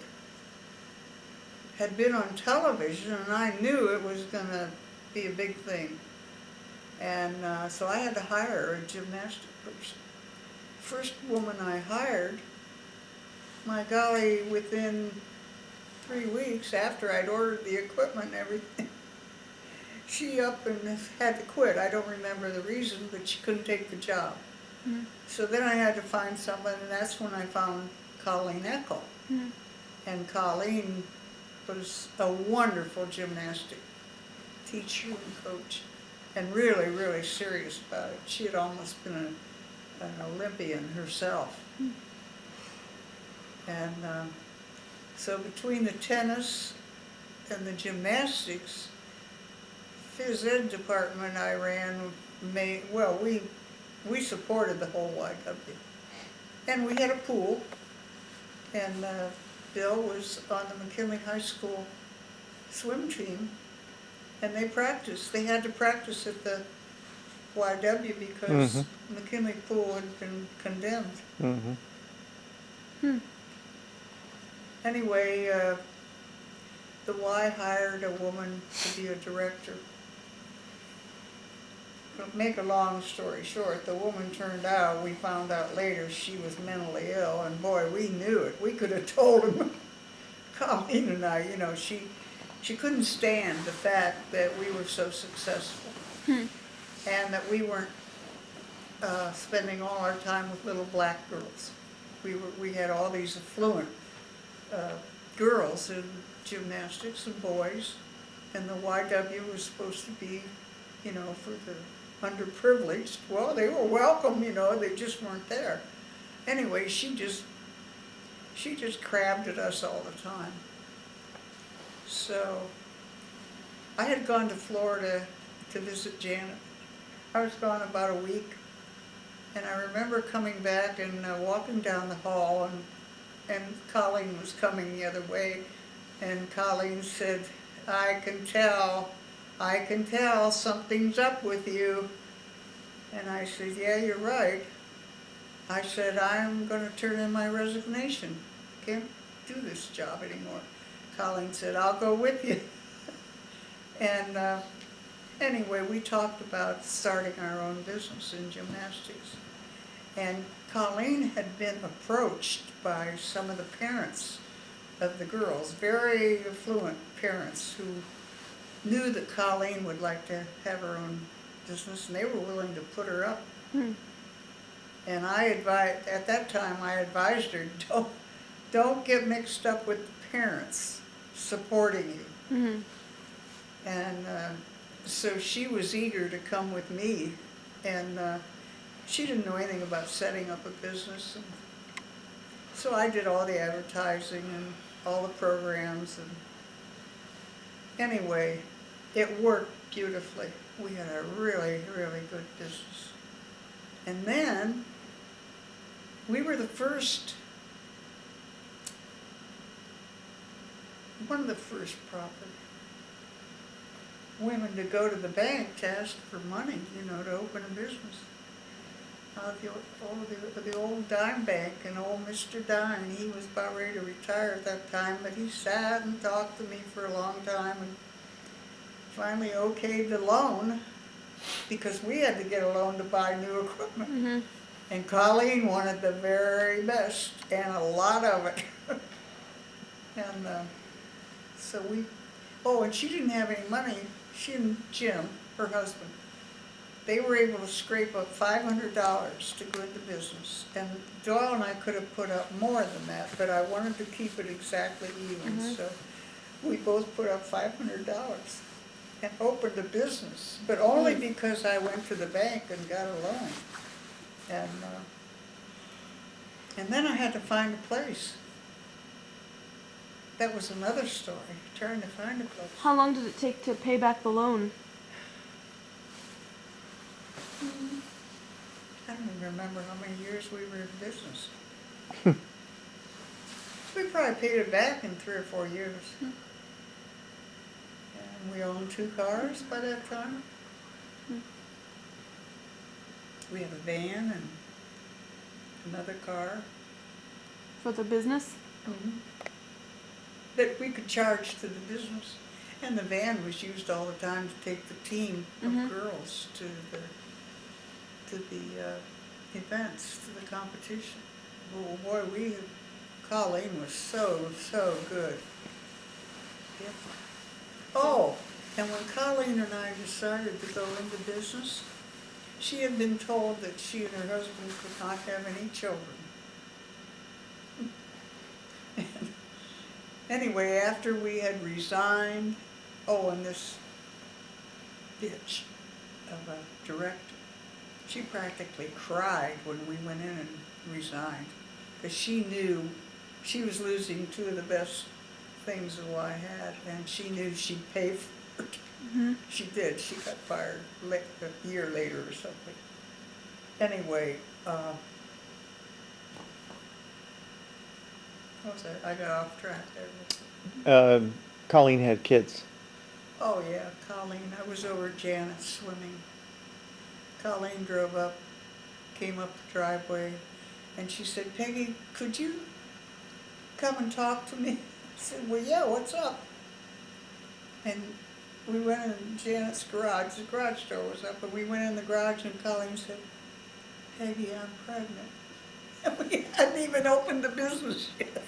had been on television, and I knew it was going to be a big thing. And so I had to hire a gymnastic person. First woman I hired, my golly, within 3 weeks after I'd ordered the equipment and everything, she up and had to quit. I don't remember the reason, but she couldn't take the job. Mm. So then I had to find someone, and that's when I found Colleen Eckel. Mm. And Colleen was a wonderful gymnastic teacher and coach, and really, really serious about it. She had almost been an Olympian herself. Mm. And so between the tennis and the gymnastics, phys ed department I ran, we supported the whole YW. And we had a pool, and Bill was on the McKinley High School swim team, And they practiced. They had to practice at the YW because McKinley Pool had been condemned. Anyway, the Y hired a woman to be a director. To make a long story short, the woman turned out, we found out later, she was mentally ill, and boy, we knew it. We could have told him, Colleen and I, you know, she couldn't stand the fact that we were so successful and that we weren't spending all our time with little black girls. We had all these affluent girls in gymnastics and boys, and the YW was supposed to be, you know, for the underprivileged. Well, they were welcome, you know, they just weren't there. Anyway, she just crabbed at us all the time. So I had gone to Florida to visit Janet. I was gone about a week, and I remember coming back and walking down the hall, and Colleen was coming the other way, and Colleen said, I can tell something's up with you. And I said, yeah, you're right. I said, I'm going to turn in my resignation. Can't do this job anymore. Colleen said, I'll go with you. And anyway, we talked about starting our own business in gymnastics. And Colleen had been approached by some of the parents of the girls, very affluent parents who knew that Colleen would like to have her own business, and they were willing to put her up. And at that time, I advised her, don't get mixed up with the parents supporting you. And so she was eager to come with me, and she didn't know anything about setting up a business. And so I did all the advertising and all the programs, and anyway, it worked beautifully. We had a really, really good business. And then we were the first, one of the first probably, women to go to the bank to ask for money, you know, to open a business. The old Dime Bank, and old Mr. Dime, he was about ready to retire at that time, but he sat and talked to me for a long time and finally okayed the loan, because we had to get a loan to buy new equipment. And Colleen wanted the very best, and a lot of it. And so and she didn't have any money. She and Jim, her husband, they were able to scrape up $500 to go into business. And Doyle and I could have put up more than that, but I wanted to keep it exactly even. So we both put up $500 and opened a business, but only because I went to the bank and got a loan. And then I had to find a place. That was another story, trying to find a place. How long did it take to pay back the loan? I don't even remember how many years we were in business. We probably paid it back in 3 or 4 years. And we owned 2 cars by that time. We had a van and another car. For the business? That we could charge to the business. And the van was used all the time to take the team of girls to the events, to the competition. Oh boy, Colleen was so good. Yep. Oh, and when Colleen and I decided to go into business, she had been told that she and her husband could not have any children. Anyway, after we had resigned, and this bitch of a director, she practically cried when we went in and resigned, because she knew she was losing 2 of the best things that I had, and she knew she'd pay for it. She did. She got fired a year later or something. Anyway, what was that? I got off track there. Colleen had kids. Oh, yeah, Colleen, I was over at Janet's swimming. Colleen drove up, came up the driveway, and she said, Peggy, could you come and talk to me? I said, well, yeah, what's up? And we went in Janet's garage, the garage door was up, and we went in the garage and Colleen said, Peggy, I'm pregnant. And we hadn't even opened the business yet.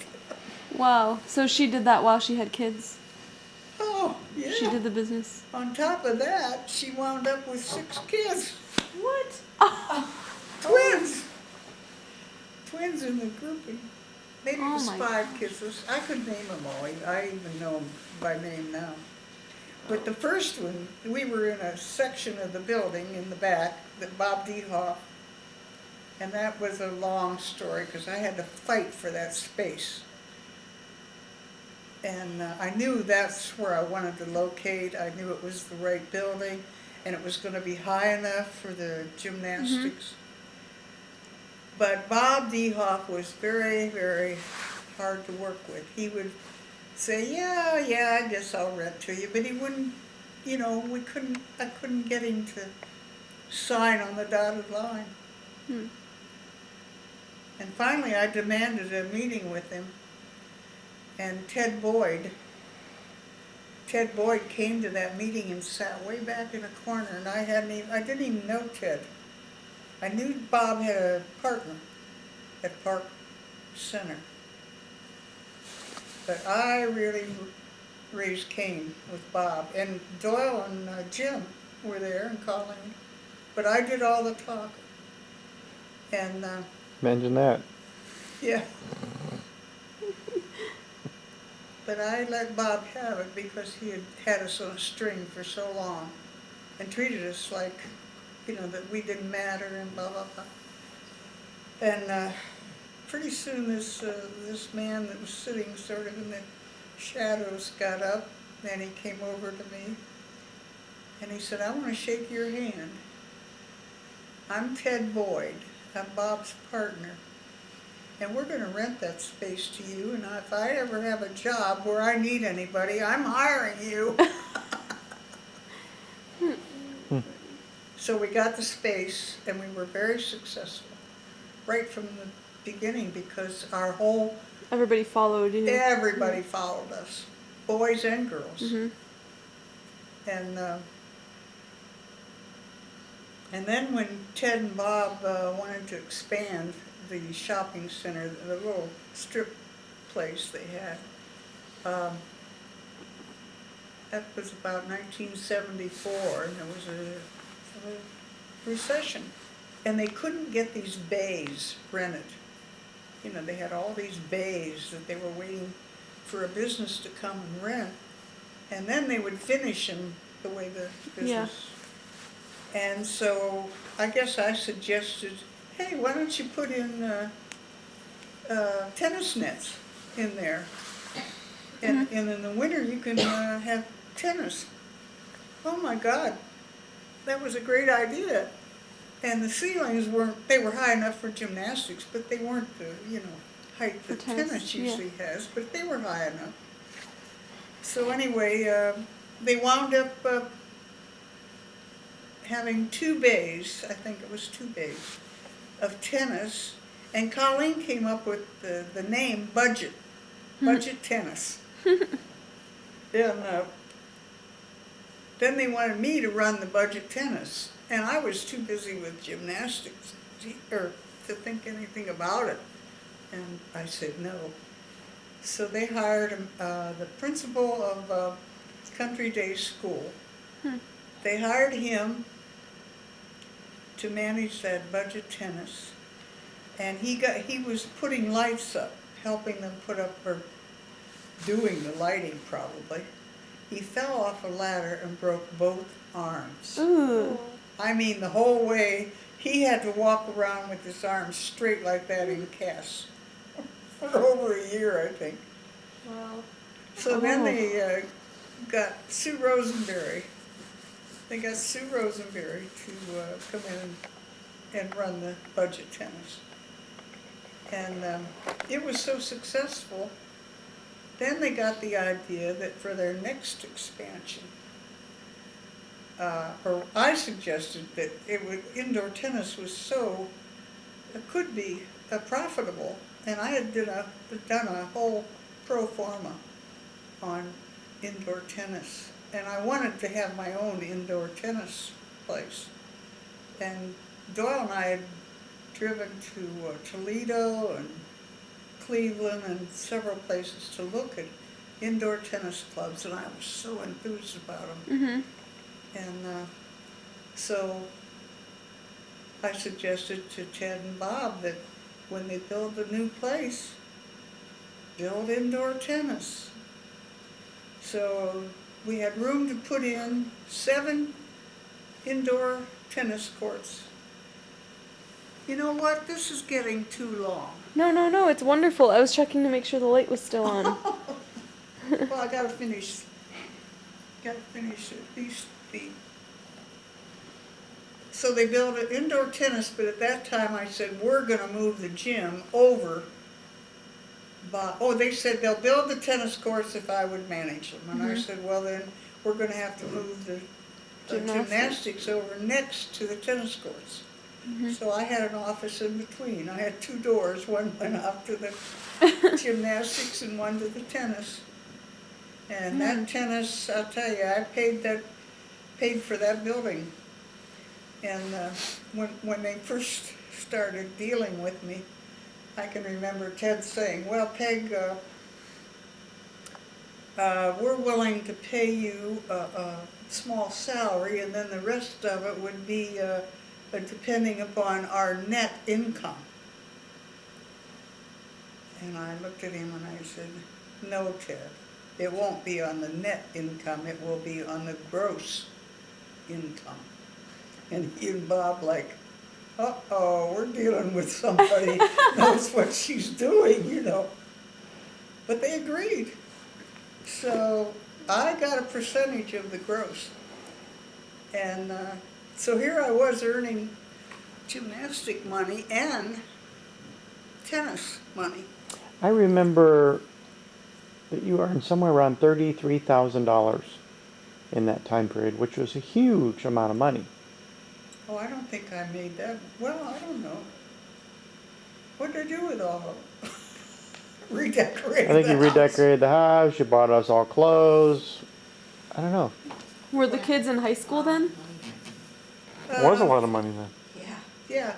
Wow. So she did that while she had kids. Oh, yeah. She did the business. On top of that, she wound up with 6 kids. What? Twins! Twins in the grouping. Maybe it Oh was my 5 kids. I could name them all. I even know them by name now. But the first one, we were in a section of the building in the back that Bob Dehoff, and that was a long story because I had to fight for that space. And I knew that's where I wanted to locate. I knew it was the right building, and it was going to be high enough for the gymnastics. But Bob Dehoff was very, very hard to work with. He would say, yeah, I guess I'll rent to you, but he wouldn't, you know, I couldn't get him to sign on the dotted line. And finally I demanded a meeting with him, and Ted Boyd came to that meeting and sat way back in a corner, and I didn't even know Ted. I knew Bob had a partner at Park Center. But I really raised Cain with Bob. And Doyle and Jim were there, and Colleen. But I did all the talking. And, Imagine that. yeah. But I let Bob have it because he had had us on a string for so long and treated us like, you know, that we didn't matter and blah, blah, blah. And pretty soon this man that was sitting sort of in the shadows got up, and he came over to me, and he said, I want to shake your hand. I'm Ted Boyd. I'm Bob's partner. And we're going to rent that space to you, and if I ever have a job where I need anybody, I'm hiring you. So we got the space, and we were very successful right from the beginning because our whole, Everybody followed you. everybody followed us, boys and girls. And then when Ted and Bob wanted to expand the shopping center, the little strip place they had, that was about 1974, and there was a recession. And they couldn't get these bays rented. You know, they had all these bays that they were waiting for a business to come and rent. And then they would finish them the way the business. Yeah. And so I guess I suggested, hey, why don't you put in tennis nets in there? And in the winter you can have tennis. Oh my God, that was a great idea. And the ceilings they were high enough for gymnastics, but they weren't the, you know, height that tennis usually has, but they were high enough. So anyway, they wound up having 2 bays, I think it was 2 bays, of tennis, and Colleen came up with the name Budget Tennis. And then they wanted me to run the Budget Tennis. And I was too busy with gymnastics to think anything about it. And I said no. So they hired the principal of Country Day School. They hired him to manage that Budget Tennis. And he was putting lights up, helping them put up, or doing the lighting probably. He fell off a ladder and broke both arms. Ooh. I mean, the whole way, he had to walk around with his arms straight like that in casts for over a year, I think. Wow. So then they got Sue Rosenberry. They got Sue Rosenberry to come in and run the Budget Tennis. And it was so successful, then they got the idea that for their next expansion, or I suggested that indoor tennis was it could be profitable, and I had done a whole pro forma on indoor tennis, and I wanted to have my own indoor tennis place. And Doyle and I had driven to Toledo and Cleveland and several places to look at indoor tennis clubs, and I was so enthused about them. Mhm. And so I suggested to Ted and Bob that when they build the new place, build indoor tennis. So we had room to put in 7 indoor tennis courts. You know what? This is getting too long. No, it's wonderful. I was checking to make sure the light was still on. Well, I gotta finish at least the. So they built an indoor tennis, but at that time I said, we're gonna move the gym over. They said they'll build the tennis courts if I would manage them. And I said, well then, we're gonna have to move the gymnastics over next to the tennis courts. So I had an office in between. I had 2 doors. One went up to the gymnastics and one to the tennis. And that tennis, I'll tell you, I paid for that building. And when they first started dealing with me, I can remember Ted saying, well, Peg, we're willing to pay you a small salary, and then the rest of it would be depending upon our net income. And I looked at him and I said, no, Ted, it won't be on the net income, it will be on the gross income. And he and Bob like, uh-oh, we're dealing with somebody knows what she's doing, you know. But they agreed. So I got a percentage of the gross. And so here I was earning gymnastic money and tennis money. I remember that you earned somewhere around $33,000 in that time period, which was a huge amount of money. Oh, I don't think I made that. Well, I don't know. What did I do with all of them? Redecorate. I think the you house. redecorated the house, you bought us all clothes. I don't know. Were the kids in high school then? It was a lot of money then. Yeah.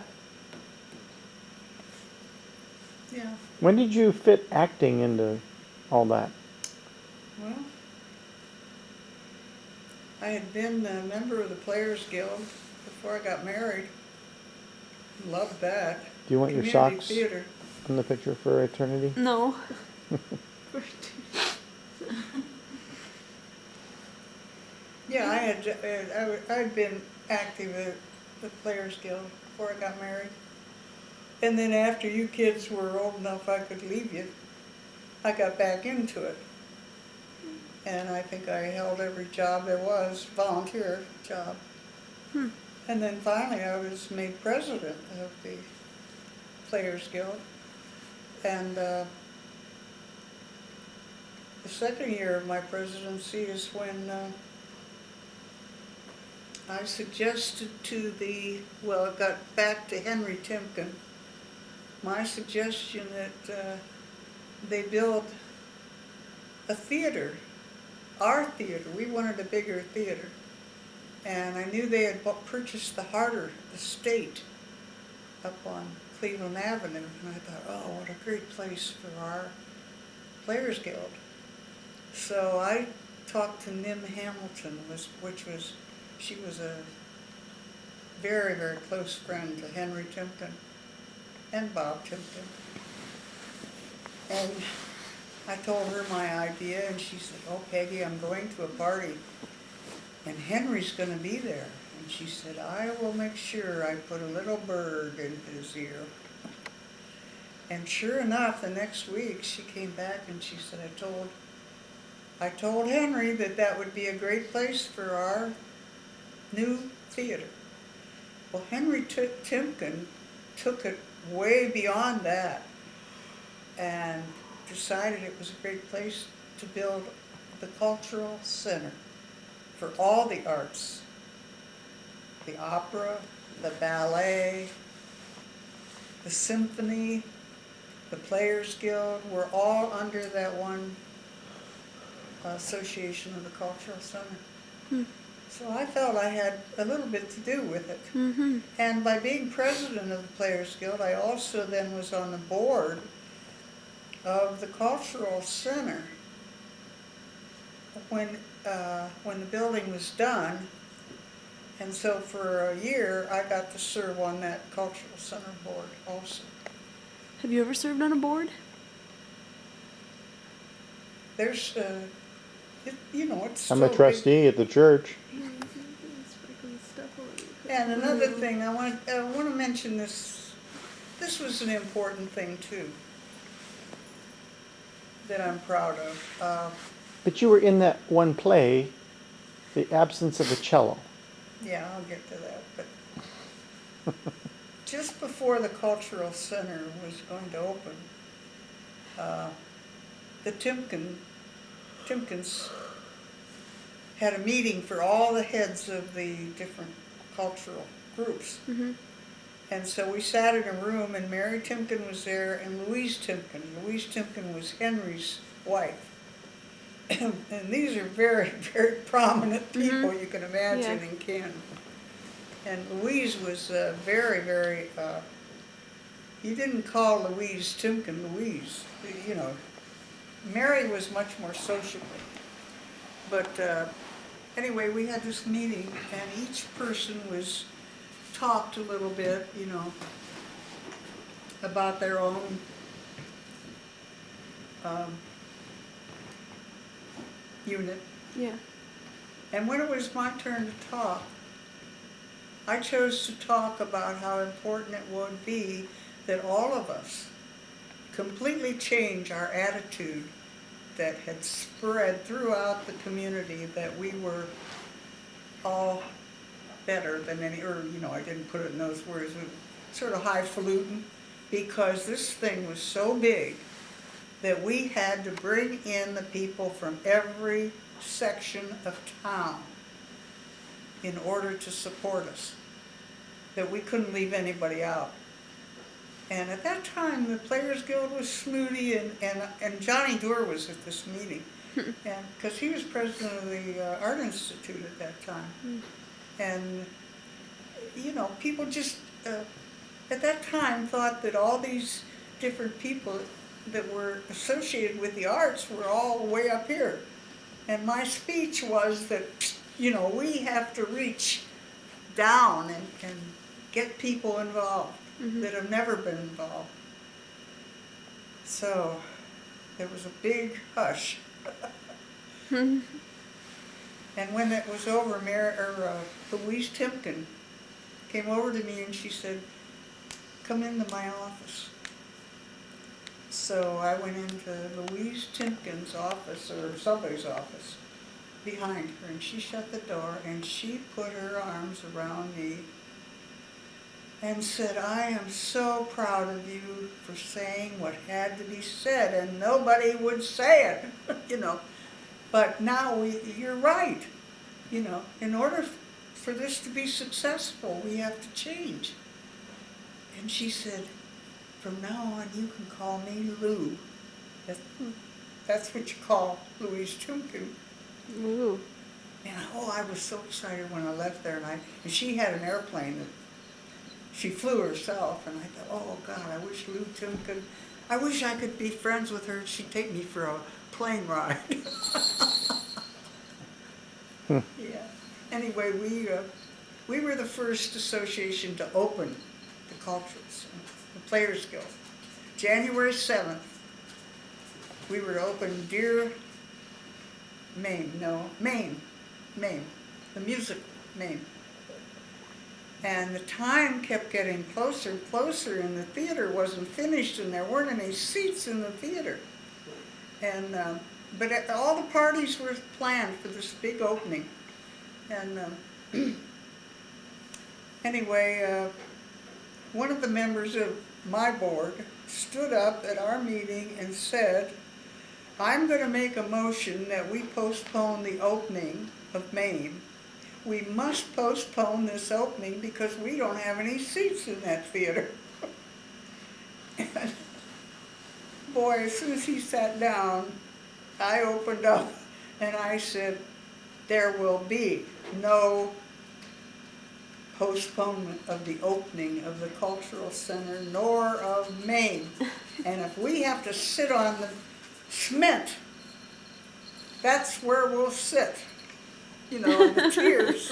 Yeah. When did you fit acting into all that? Well, I had been a member of the Players Guild before I got married. Loved that. Do you want your Community socks theater. in the picture for eternity? No. Yeah, I had been active at the Players Guild before I got married. And then after you kids were old enough I could leave you, I got back into it. And I think I held every job there was, volunteer job. And then finally I was made president of the Players Guild. And the second year of my presidency is when I suggested to it got back to Henry Timken, my suggestion that they build a theater, our theater. We wanted a bigger theater. And I knew they had purchased the Harder estate up on Cleveland Avenue. And I thought, oh, what a great place for our Players Guild. So I talked to Nim Hamilton, she was a very, very close friend to Henry Timken and Bob Timken. And I told her my idea, and she said, oh, Peggy, I'm going to a party, and Henry's going to be there. And she said, I will make sure I put a little bird in his ear. And sure enough, the next week, she came back and she said, I told Henry that would be a great place for our new theater. Well, Henry Timken took it way beyond that and decided it was a great place to build the cultural center for all the arts the opera, the ballet, the symphony, the Players Guild, were all under that one association of the Cultural Center. So I felt I had a little bit to do with it. Mm-hmm. And by being president of the Players Guild, I also then was on the board of the Cultural Center when the building was done. And so for a year, I got to serve on that Cultural Center board also. Have you ever served on a board? There's, it's I'm so a big. trustee at the church. And another thing, I want to mention this. This was an important thing too, that I'm proud of. But you were in that one play, The Absence of a Cello. Yeah, I'll get to that. But just before the Cultural Center was going to open, the Timkins had a meeting for all the heads of the different cultural groups. Mm-hmm. And so we sat in a room, and Mary Timken was there, and Louise Timken. Louise Timken was Henry's wife. And these are very, very prominent people you can imagine in Canada. And Louise was very, very, you didn't call Louise Timken Louise. You know, Mary was much more sociable. But anyway, we had this meeting, and each person was talked a little bit, about their own unit. Yeah. And when it was my turn to talk, I chose to talk about how important it would be that all of us completely change our attitude that had spread throughout the community, that we were all better than any, or I didn't put it in those words, but sort of highfalutin, because this thing was so big that we had to bring in the people from every section of town in order to support us, that we couldn't leave anybody out. And at that time, the Players Guild was snooty, and Johnny Doerr was at this meeting, and because he was president of the Art Institute at that time. And, people just, at that time, thought that all these different people that were associated with the arts were all way up here. And my speech was that, we have to reach down and get people involved that have never been involved. So there was a big hush. And when it was over, Louise Timken came over to me and she said, "Come into my office." So I went into Louise Timken's office, or somebody's office, behind her, and she shut the door and she put her arms around me and said, "I am so proud of you for saying what had to be said, and nobody would say it, But now you're right, in order for this to be successful, we have to change." And she said, "From now on, you can call me Lou." That's what you call Louise Timken. Ooh. And I was so excited when I left there, and she had an airplane that she flew herself, and I thought, oh God, I wish Lou Timken, I wish I could be friends with her and she'd take me for a plane ride. Yeah. Anyway, we were the first association to open the Cultures, the Players Guild. January 7th, we were to open Maine, the music Maine. And the time kept getting closer and closer, and the theater wasn't finished, and there weren't any seats in the theater. And but all the parties were planned for this big opening. And anyway, one of the members of my board stood up at our meeting and said, "I'm going to make a motion that we postpone the opening of Maine. we must postpone this opening because we don't have any seats in that theater. And boy, as soon as he sat down, I opened up and I said, there will be no postponement of the opening of the Cultural Center nor of Maine. And if we have to sit on the cement, that's where we'll sit, you know, in the tiers.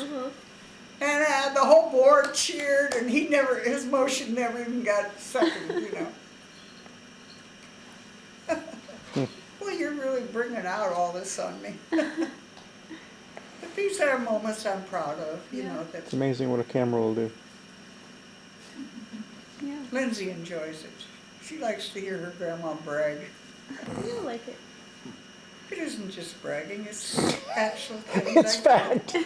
And the whole board cheered, and his motion never even got seconded, you know. Well, you're really bringing out all this on me. But these are moments I'm proud of, you know. It's That amazing what a camera will do. Yeah. Lindsay enjoys it. She likes to hear her grandma brag. I like it. It isn't just bragging, it's actual things. It's fact.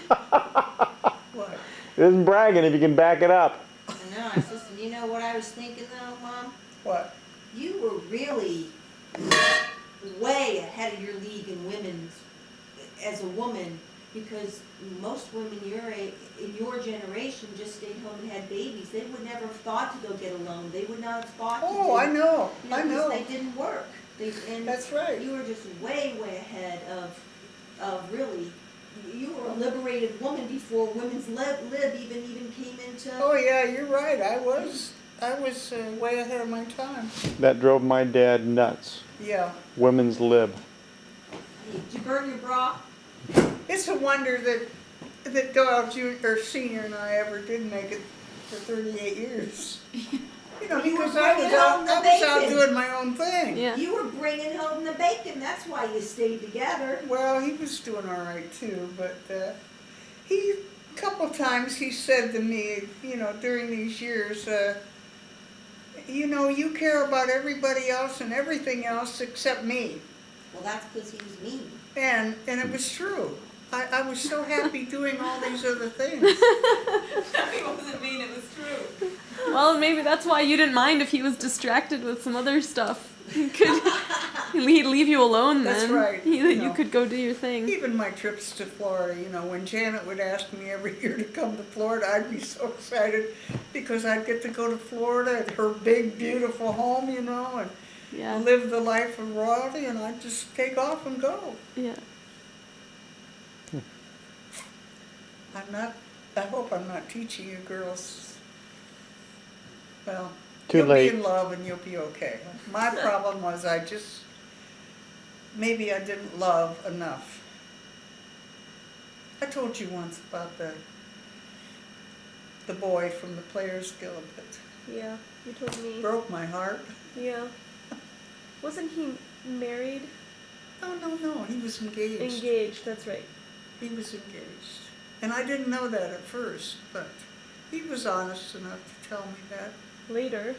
What? It isn't bragging if you can back it up. I know, I said, you know what I was thinking though, Mom? What? You were really way ahead of your league in women's, as a woman, because most women in your generation just stayed home and had babies. They would never have thought to go get a loan. They would not have thought to Oh, I know, you know, I know. because they didn't work. And That's right. You were just way, way ahead of really, you were a liberated woman before women's lib even came into. Oh yeah, you're right. I was way ahead of my time. That drove my dad nuts. Yeah. Women's lib. Did you burn your bra? It's a wonder that Doyle Senior and I ever did make it for 38 years. You know, You were because I was bringing home the out bacon. doing my own thing. Yeah. You were bringing home the bacon. That's why you stayed together. Well, he was doing all right too, but a couple times he said to me, you know, during these years, you know, you care about everybody else and everything else except me. Well, that's because he was mean. And it was true. I was so happy doing all these other things. It wasn't mean, it was true. Well, maybe that's why you didn't mind if he was distracted with some other stuff. He'd leave you alone then. That's right. You No. could go do your thing. Even my trips to Florida, you know, when Janet would ask me every year to come to Florida, I'd be so excited because I'd get to go to Florida at her big, beautiful home, you know, and Yeah. live the life of royalty, and I'd just take off and go. Yeah. I hope I'm not teaching you girls. Well, Too you'll late. be in love and you'll be okay. My problem was maybe I didn't love enough. I told you once about the boy from the Players Guild that Yeah, you told me. broke my heart. Yeah. Wasn't he married? Oh, no, he was engaged. Engaged, that's right. He was engaged. And I didn't know that at first, but he was honest enough to tell me that. Later.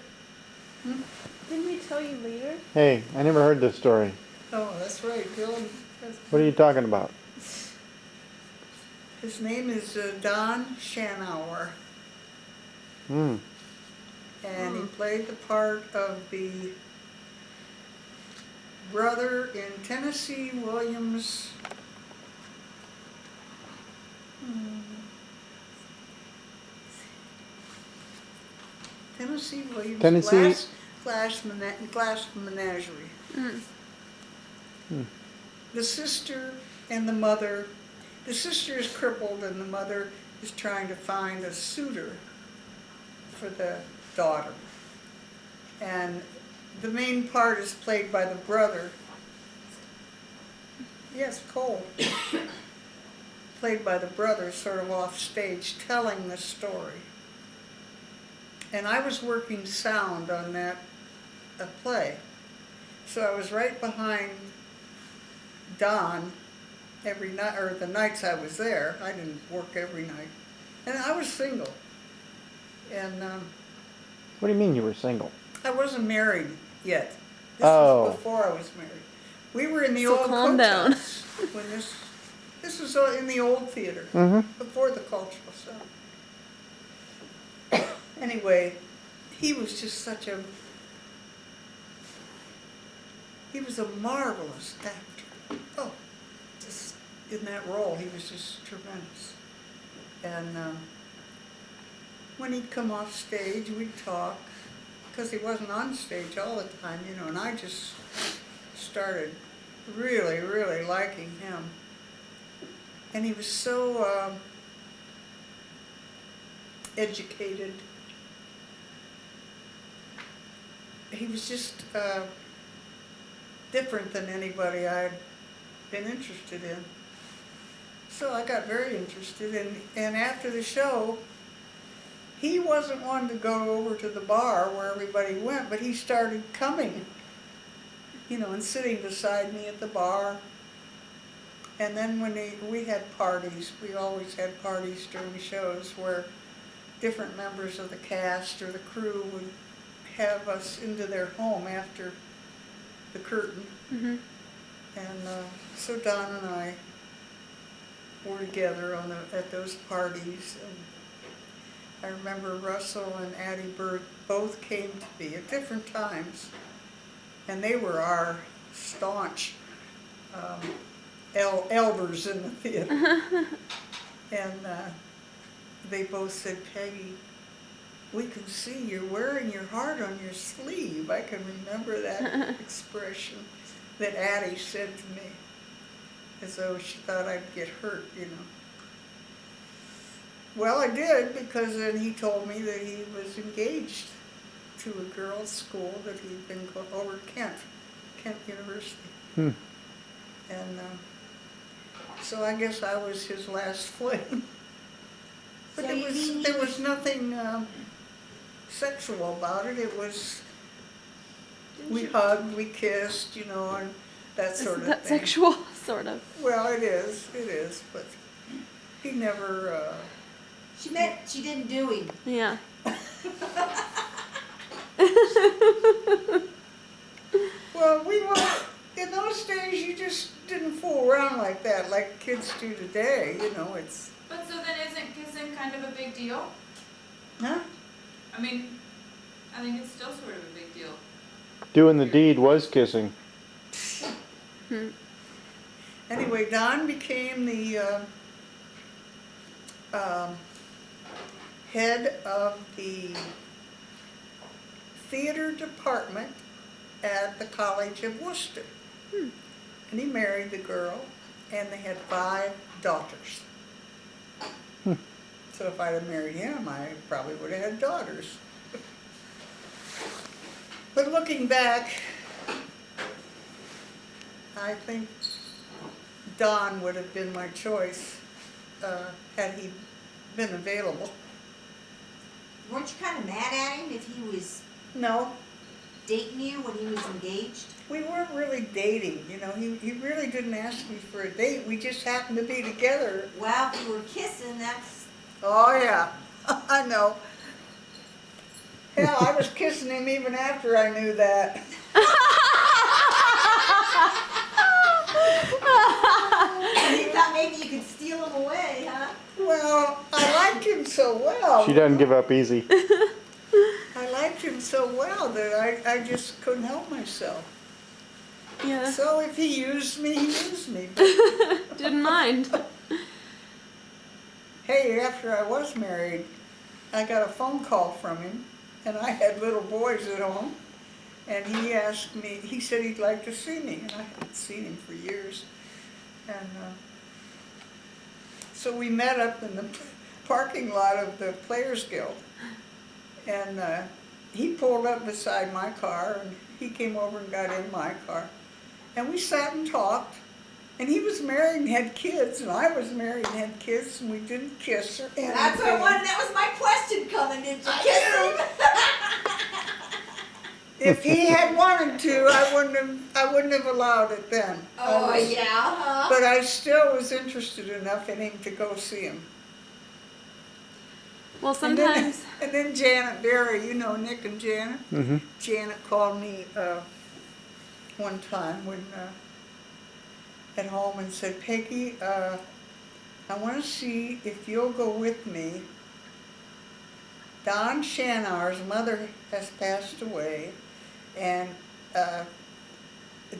Hmm? Didn't we tell you later? Hey, I never heard this story. Oh, that's right, Bill. What are you talking about? His name is Don Schanauer, Hmm. and he played the part of the brother in Tennessee Williams' Tennessee- glass menagerie. Mm. The sister and the mother, the sister is crippled and the mother is trying to find a suitor for the daughter. And the main part is played by the brother. Yes, Cole. Played by the brother, sort of off stage, telling the story. And I was working sound on that play. So I was right behind Don every night, or the nights I was there. I didn't work every night. And I was single. And What do you mean you were single? I wasn't married yet. This Oh. was before I was married. We were in the So old calm down. courthouse when this was in the old theater, Mm-hmm. before the cultural center. Anyway, he was just he was a marvelous actor. Oh, just in that role, he was just tremendous. And when he'd come off stage, we'd talk, because he wasn't on stage all the time, you know, and I just started really, really liking him. And he was so educated. He was just different than anybody I'd been interested in. So I got very interested, and after the show, he wasn't one to go over to the bar where everybody went, but he started coming, you know, and sitting beside me at the bar. And then when we had parties, we always had parties during shows where different members of the cast or the crew would have us into their home after the curtain. Mm-hmm. And so Don and I were together at those parties. And I remember Russell and Addie Bird both came to me at different times, and they were our staunch elders in the theater. And they both said, "Peggy, we can see you're wearing your heart on your sleeve." I can remember that expression that Addie said to me, as though she thought I'd get hurt, you know. Well, I did, because then he told me that he was engaged to a girls' school that he'd been over Kent University. And so I guess I was his last fling. But So there was nothing sexual about it. It was, we hugged, we kissed, you know, and that sort of That thing. sexual, sort of. Well, it is, but he never, She didn't do him. Yeah. well, we were, in those days you just didn't fool around like that, like kids do today, you know, it's, But so then isn't kissing kind of a big deal? huh? I mean, I think it's still sort of a big deal. Doing the deed was kissing. Anyway, Don became the head of the theater department at the College of Worcester. And he married the girl, and they had 5 daughters. So if I'd have married him, I probably would have had daughters. But looking back, I think Don would have been my choice had he been available. Weren't you kind of mad at him if he was No, dating you when he was engaged? we weren't really dating, you know, he really didn't ask me for a date, we just happened to be together. Well, if you were kissing, that's... Oh yeah, I know. Hell, I was kissing him even after I knew that. You thought maybe you could steal him away, huh? Well, I liked him so well. She doesn't give up easy. I liked him so well that I just couldn't help myself. Yeah. So if he used me, he used me. Didn't mind. Hey, after I was married, I got a phone call from him, and I had little boys at home, and he asked me, he said he'd like to see me, and I hadn't seen him for years. And so we met up in the parking lot of the Players Guild, and he pulled up beside my car, and he came over and got in my car, and we sat and talked. And he was married and had kids, and I was married and had kids, and we didn't kiss or anything. That's what I wanted, that was my question coming, did you kiss him? If he had wanted to, I wouldn't have allowed it then. Oh, yeah, huh? But I still was interested enough in him to go see him. Well, And then- sometimes. And then Janet Berry, you know Nick and Janet? Mm-hmm. Janet called me one time when at home and said, "Peggy, I want to see if you'll go with me. Don Shanar's mother has passed away, and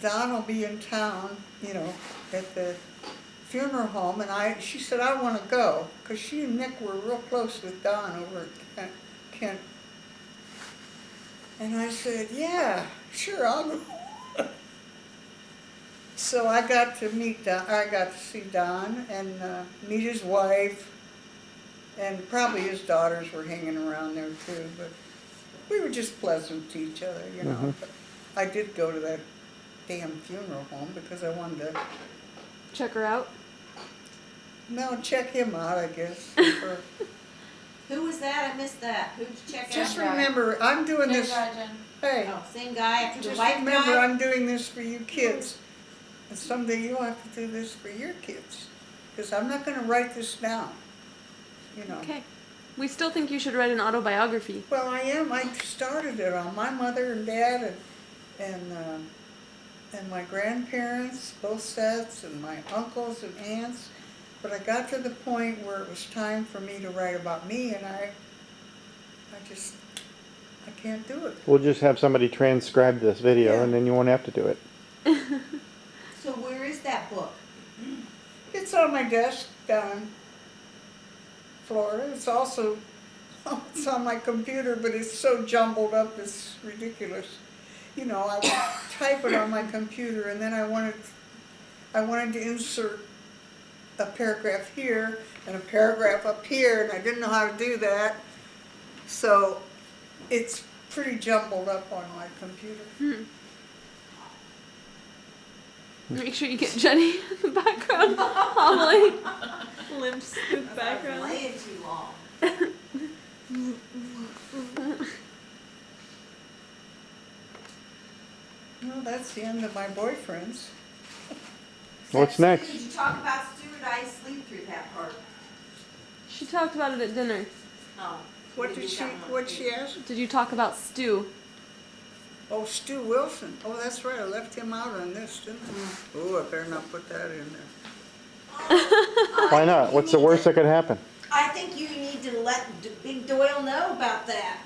Don will be in town, you know, at the funeral home, and she said, I want to go, because she and Nick were real close with Don over at Kent. And I said, yeah, sure, I'll go. So I got to meet Don, I got to see Don and meet his wife, and probably his daughters were hanging around there too, but we were just pleasant to each other, you know. Mhm. But I did go to that damn funeral home because I wanted to, Check her out. no, check him out, I guess. for- Who was that? I missed that. Who'd you check Just out? remember, I'm doing Same this, guy, Jen. hey, Oh, same guy after the just white remember, guy? I'm doing this for you kids. And someday you'll have to do this for your kids, because I'm not gonna write this down, you know. Okay. We still think you should write an autobiography. Well, I am. I started it on my mother and dad and my grandparents, both sets, and my uncles and aunts. But I got to the point where it was time for me to write about me, and I can't do it. We'll just have somebody transcribe this video, Yeah. and then you won't have to do it. So where is that book? It's on my desk down in Florida. It's also it's on my computer, but it's so jumbled up, it's ridiculous. You know, I would type it on my computer, and then I wanted to insert a paragraph here and a paragraph up here, and I didn't know how to do that. So it's pretty jumbled up on my computer. Make sure you get Jenny in the background. Holly. Limp scoop background. Playing too long. Well, that's the end of my boyfriends. What's Stu, next? Did you talk about Stu, or did I sleep through that part? She talked about it at dinner. Oh. What did she? What she ask? Did you talk about stew? Oh, Stu Wilson. Oh, that's right. I left him out on this, didn't I? Oh, I better not put that in there. Why not? What's the worst that could happen? I think you need to let Big Doyle know about that.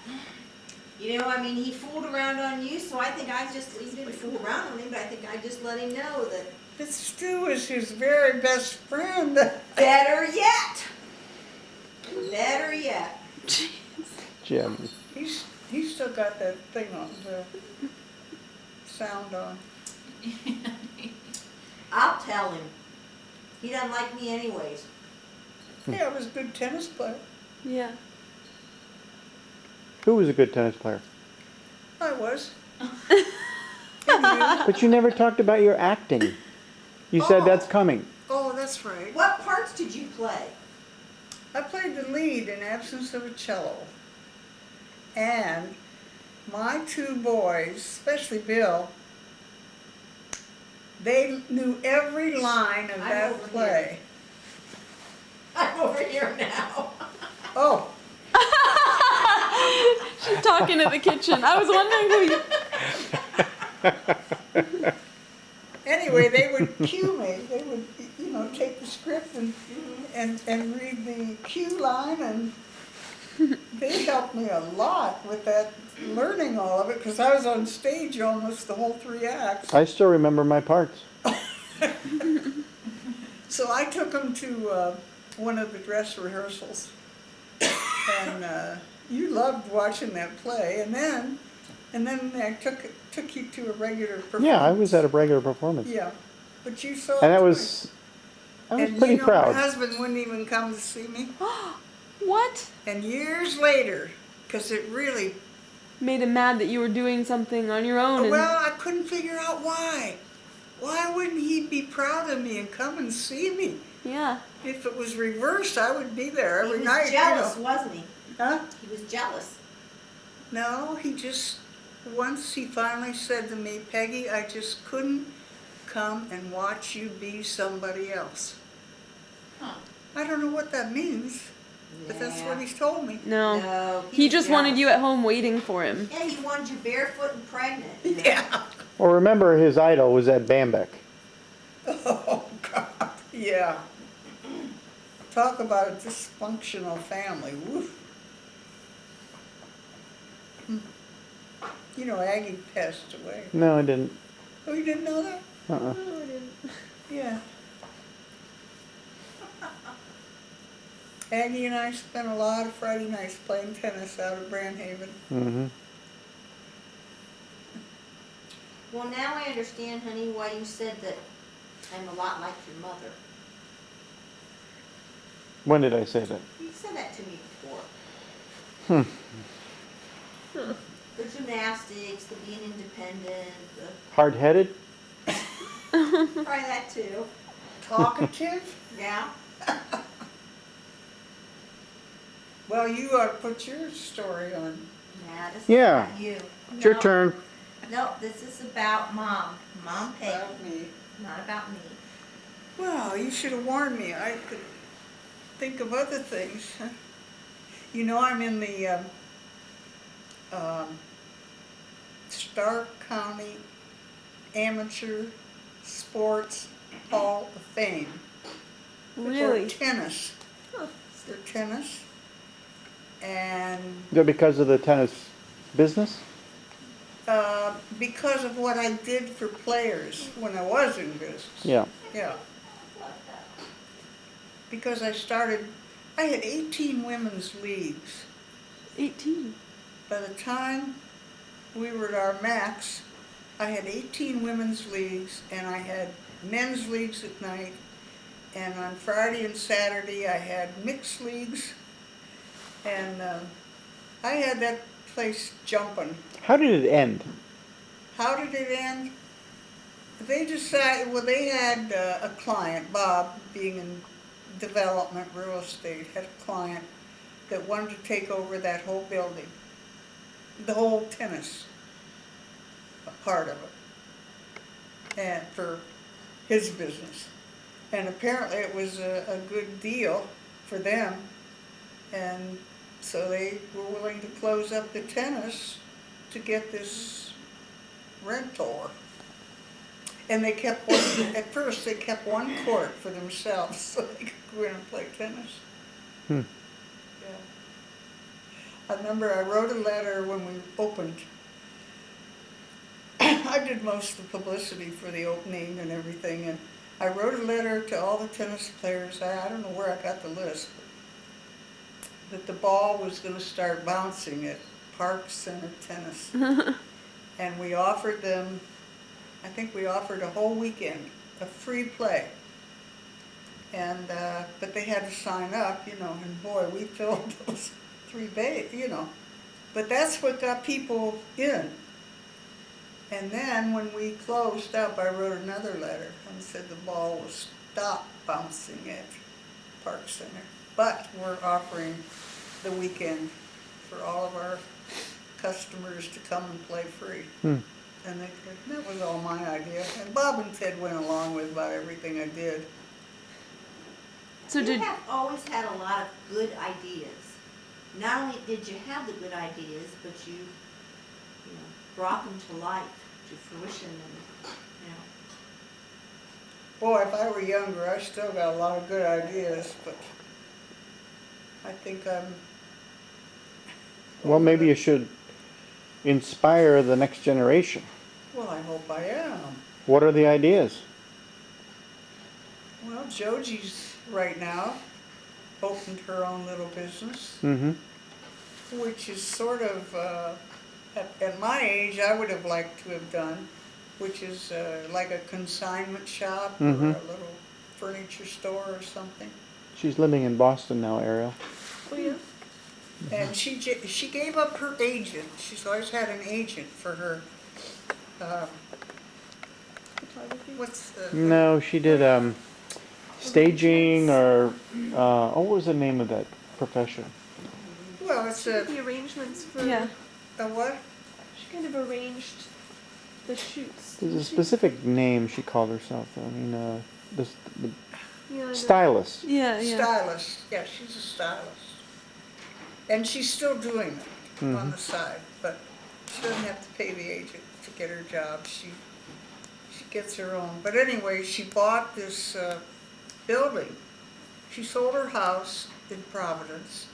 You know, I mean, he fooled around on you, so I think he didn't fool around on him, but I think I just let him know that. But Stu is his very best friend. Better yet. Better yet. Jim. He's still got that thing on, the sound on. I'll tell him. He doesn't like me anyways. Yeah, I was a good tennis player. Yeah. Who was a good tennis player? I was. And you? But you never talked about your acting. You said Oh. that's coming. Oh, that's right. What parts did you play? I played the lead in Absence of a Cello. And my two boys, especially Bill, they knew every line of I'm that over play. I'm over here now. Oh, She's talking in the kitchen. I was wondering who you... anyway, they would cue me. They would, you know, take the script and read the cue line, and they helped me a lot with that, learning all of it, because I was on stage almost the whole 3 acts. I still remember my parts. So I took them to one of the dress rehearsals, and you loved watching that play, and then I took you to a regular performance. Yeah, I was at a regular performance. Yeah, but you saw And it I too. was And pretty you know, proud. my husband wouldn't even come to see me. What? And years later, because it really, Made him mad that you were doing something on your own. And... well, I couldn't figure out why. Why wouldn't he be proud of me and come and see me? Yeah. If it was reversed, I would be there every He was night. jealous, You know. wasn't he? Huh? He was jealous. No, he just, once he finally said to me, Peggy, I just couldn't come and watch you be somebody else. Huh. I don't know what that means, but that's what he's told me. No. No, He was just wanted jealous. you at home waiting for him. Yeah, he wanted you barefoot and pregnant. You know? Yeah. Well, remember his idol was Ed Bambeck. Oh, God, yeah. Talk about a dysfunctional family, woof. You know, Aggie passed away. No, I didn't. Oh, you didn't know that? Uh-uh. No, I didn't. Yeah. Aggie and I spent a lot of Friday nights playing tennis out of Brandhaven. Mm-hmm. Well, now I understand, honey, why you said that I'm a lot like your mother. When did I say that? You said that to me before. Hmm. The gymnastics, the being independent, the, Hard-headed? probably that too. Talkative? Yeah? Well, you ought to put your story on. Nah, this is Yeah. about you. It's your No, turn. No, this is about Mom. Mom Peggy, About me. not about me. Well, you should have warned me. I could think of other things. You know, I'm in the Stark County Amateur Sports Hall of Fame. Really? For tennis. For tennis. And Yeah, because of the tennis business? because of what I did for players when I was in business. Yeah. Yeah. Because I had 18 women's leagues. 18. By the time we were at our max, I had 18 women's leagues, and I had men's leagues at night, and on Friday and Saturday I had mixed leagues, and I had that place jumping. How did it end? How did it end? They decided, well, they had a client, Bob, being in development, real estate, had a client that wanted to take over that whole building, the whole tennis part of it, and for his business. And apparently it was a good deal for them, and so they were willing to close up the tennis to get this rentor. And they kept one, at first they kept one court for themselves so they could go in and play tennis. Hmm. Yeah. I remember I wrote a letter when we opened. I did most of the publicity for the opening and everything, and I wrote a letter to all the tennis players. I don't know where I got the list, but that the ball was going to start bouncing at Park Center Tennis. And we offered them, I think we offered a whole weekend of free play. And, but they had to sign up, you know, and boy, we filled those 3 bays, you know. But that's what got people in. And then when we closed up, I wrote another letter and said the ball will stop bouncing at Park Center. But we're offering the weekend for all of our customers to come and play free. Hmm. And that was all my idea. And Bob and Ted went along with about everything I did. So You did have always had a lot of good ideas. Not only did you have the good ideas, but you know, brought them to life, to fruition, and, you know. Boy, if I were younger, I still got a lot of good ideas, but I think I'm... Well, maybe you should inspire the next generation. Well, I hope I am. What are the ideas? Well, Jogie's right now opened her own little business, Mm-hmm. which is sort of, at my age, I would have liked to have done, which is like a consignment shop or Mhm. a little furniture store or something. She's living in Boston now, Ariel. Oh yeah. And she gave up her agent. She's always had an agent for her, Photography. what's the... No, she did staging or what was the name of that profession? Well, it's The arrangements for. Yeah. a what? She kind of arranged the shoots. There's a specific name she called herself. I mean, the Yeah, stylist. Yeah, yeah. Stylist. Yeah, she's a stylist. And she's still doing it on the side, but she doesn't have to pay the agent to get her job. She gets her own. But anyway, she bought this building. She sold her house in Providence,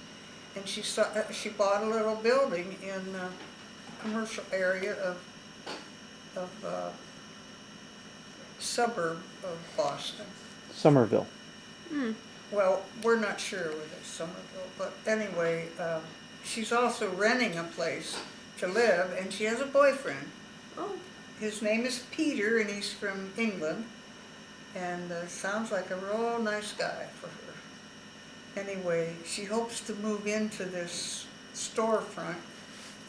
and she bought a little building in the commercial area of suburb of Boston. Somerville. Hmm. well, we're not sure whether it's Somerville, but anyway, she's also renting a place to live, and she has a boyfriend. Oh, His name is Peter, and he's from England, and sounds like a real nice guy for her. Anyway, she hopes to move into this storefront.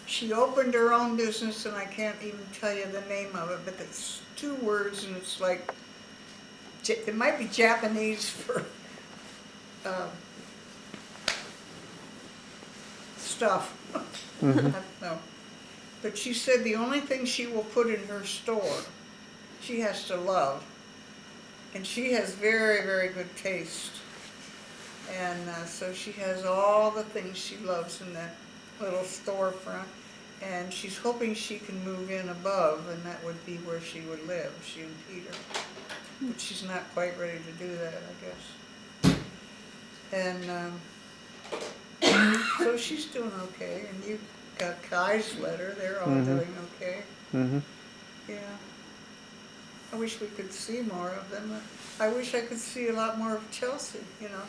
She opened her own business, and I can't even tell you the name of it, but it's 2 words, and it's like, it might be Japanese for stuff. I don't know. But she said the only thing she will put in her store, she has to love. And she has very, very good taste. And so she has all the things she loves in that little storefront. And she's hoping she can move in above, and that would be where she would live, she and Peter. But she's not quite ready to do that, I guess. And so she's doing okay. And you got Kai's letter, they're all doing okay. Mm-hmm. Yeah. I wish we could see more of them. I wish I could see a lot more of Chelsea, you know.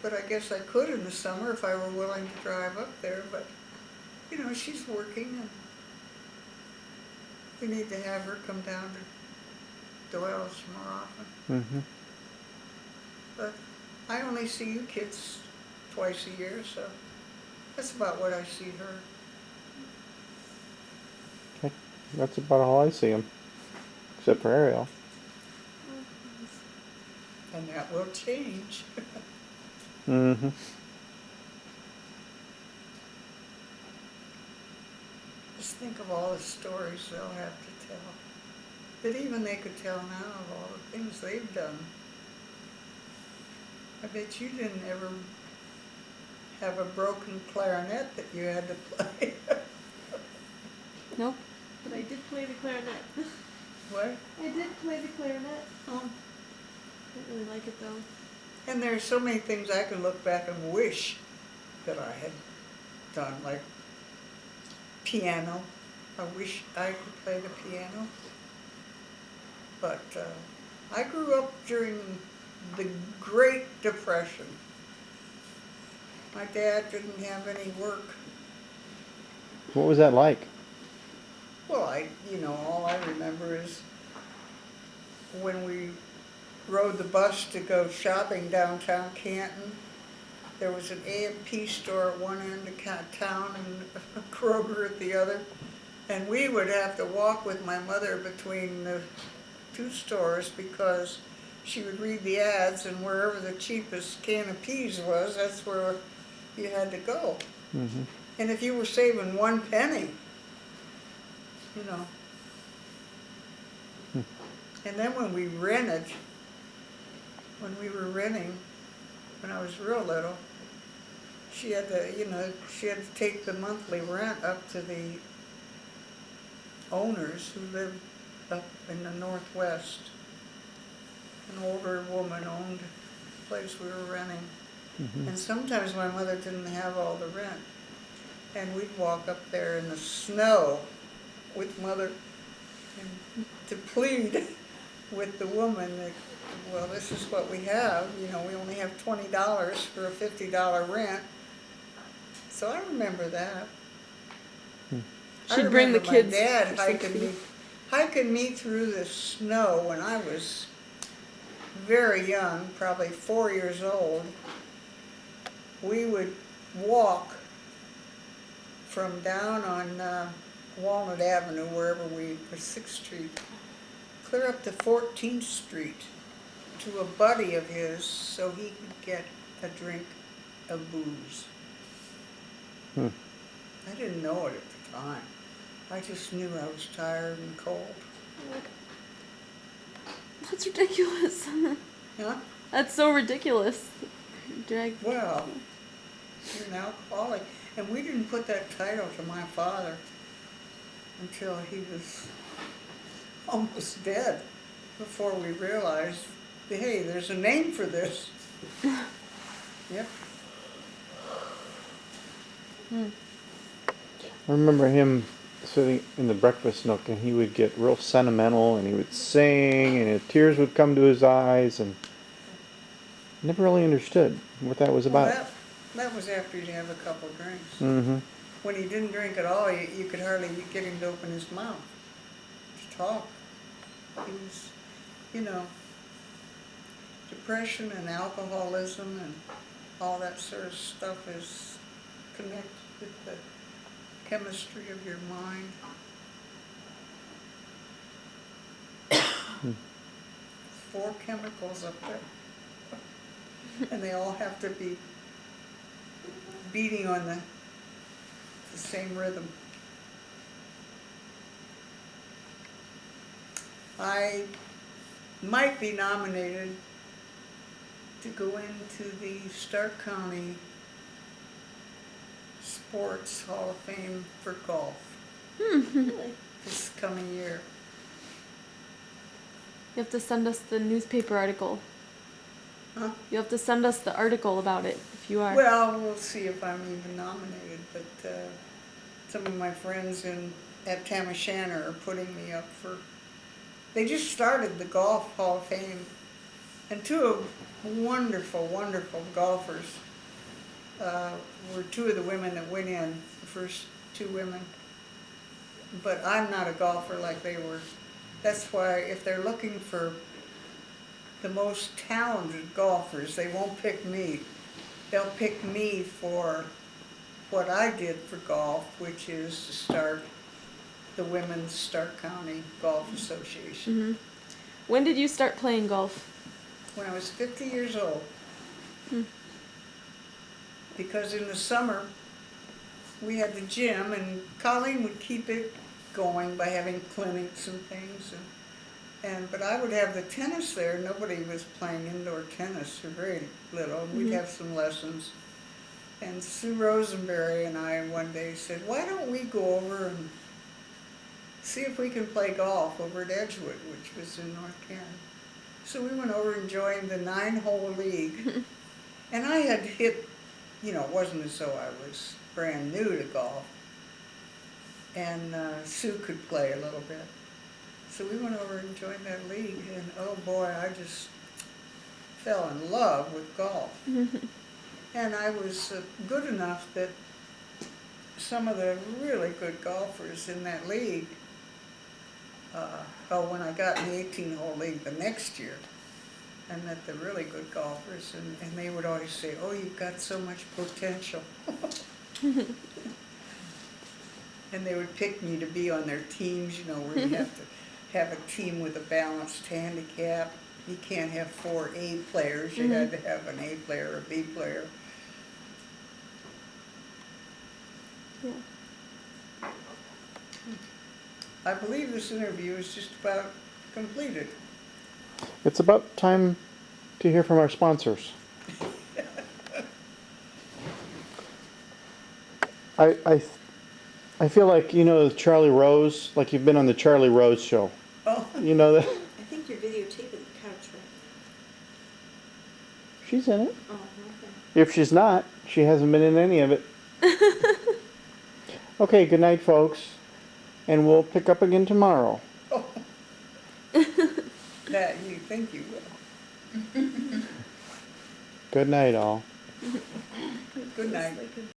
But I guess I could in the summer if I were willing to drive up there. But, you know, she's working, and we need to have her come down to Doyle's more often. Mm-hmm. But I only see you kids twice a year, so that's about what I see her. Okay. That's about all I see him. Except for Ariel. And that will change. Mm-hmm. Just think of all the stories they'll have to tell. That even they could tell now of all the things they've done. I bet you didn't ever have a broken clarinet that you had to play. Nope. but I did play the clarinet. What? I did play the clarinet. Oh. Didn't really like it though. And there's so many things I can look back and wish that I had done, like piano. I wish I could play the piano. But I grew up during the Great Depression. My dad didn't have any work. What was that like? Well, all I remember is when we rode the bus to go shopping downtown Canton, there was an A&P store at one end of town and a Kroger at the other. And we would have to walk with my mother between the 2 stores because she would read the ads, and wherever the cheapest can of peas was, that's where you had to go. Mm-hmm. And if you were saving 1 penny, you know. And then when we were renting, when I was real little, she had to take the monthly rent up to the owners who lived up in the Northwest. An older woman owned the place we were renting. Mm-hmm. And sometimes my mother didn't have all the rent. And we'd walk up there in the snow with Mother and to plead with the woman that, well, this is what we have. You know, we only have $20 for a $50 rent. So I remember that. She'd bring the kids my dad for sympathy. hiking me through the snow when I was very young, probably 4 years old. We would walk from down on Walnut Avenue, or 6th Street, clear up to 14th Street to a buddy of his so he could get a drink of booze. I didn't know it at the time. I just knew I was tired and cold. That's ridiculous. Huh? That's so ridiculous. Well, you're an alcoholic. And we didn't put that title to my father until he was almost dead, before we realized, hey, there's a name for this. Yep. I remember him sitting in the breakfast nook, and he would get real sentimental, and he would sing, and tears would come to his eyes, and Never really understood what that was Well, about. that was after he'd have a couple drinks. Mm-hmm. When he didn't drink at all, you could hardly get him to open his mouth to talk. He was, you know, depression and alcoholism and all that sort of stuff is connected with the chemistry of your mind. 4 chemicals up there. And they all have to be beating on the same rhythm. I might be nominated to go into the Stark County Sports Hall of Fame for golf this coming year. You have to send us the newspaper article. Huh? You have to send us the article about it if you are. Well, we'll see if I'm even nominated, but some of my friends at Tamashanner are putting me up for. They just started the Golf Hall of Fame, and 2 wonderful, wonderful golfers were 2 of the women that went in, the first 2 women. But I'm not a golfer like they were. That's why if they're looking for the most talented golfers, they won't pick me. They'll pick me for what I did for golf, which is to start the Women's Stark County Golf Association. Mm-hmm. When did you start playing golf? When I was 50 years old. Hmm. Because in the summer, we had the gym, and Colleen would keep it going by having clinics and things. But I would have the tennis there. Nobody was playing indoor tennis, or very little. And we'd have some lessons. And Sue Rosenberry and I one day said, why don't we go over and see if we can play golf over at Edgewood, which was in North Canton. So we went over and joined the 9-hole league. And I had hit, you know, it wasn't as though I was brand new to golf. And Sue could play a little bit. So we went over and joined that league, and oh boy, I just fell in love with golf. And I was good enough that some of the really good golfers in that league, when I got in the 18-hole league the next year, I met the really good golfers, and they would always say, oh, you've got so much potential. And they would pick me to be on their teams, you know, where you have to have a team with a balanced handicap. You can't have 4 A players, you had to have an A player or a B player. Yeah. I believe this interview is just about completed. It's about time to hear from our sponsors. I feel like, you know, Charlie Rose, like you've been on the Charlie Rose show. Oh, You know that? I think you're videotaping the couch right She's in it. now. Oh, okay. If she's not, she hasn't been in any of it. Okay, good night, folks. And we'll pick up again tomorrow. that you think you will. Good night, all. Good night.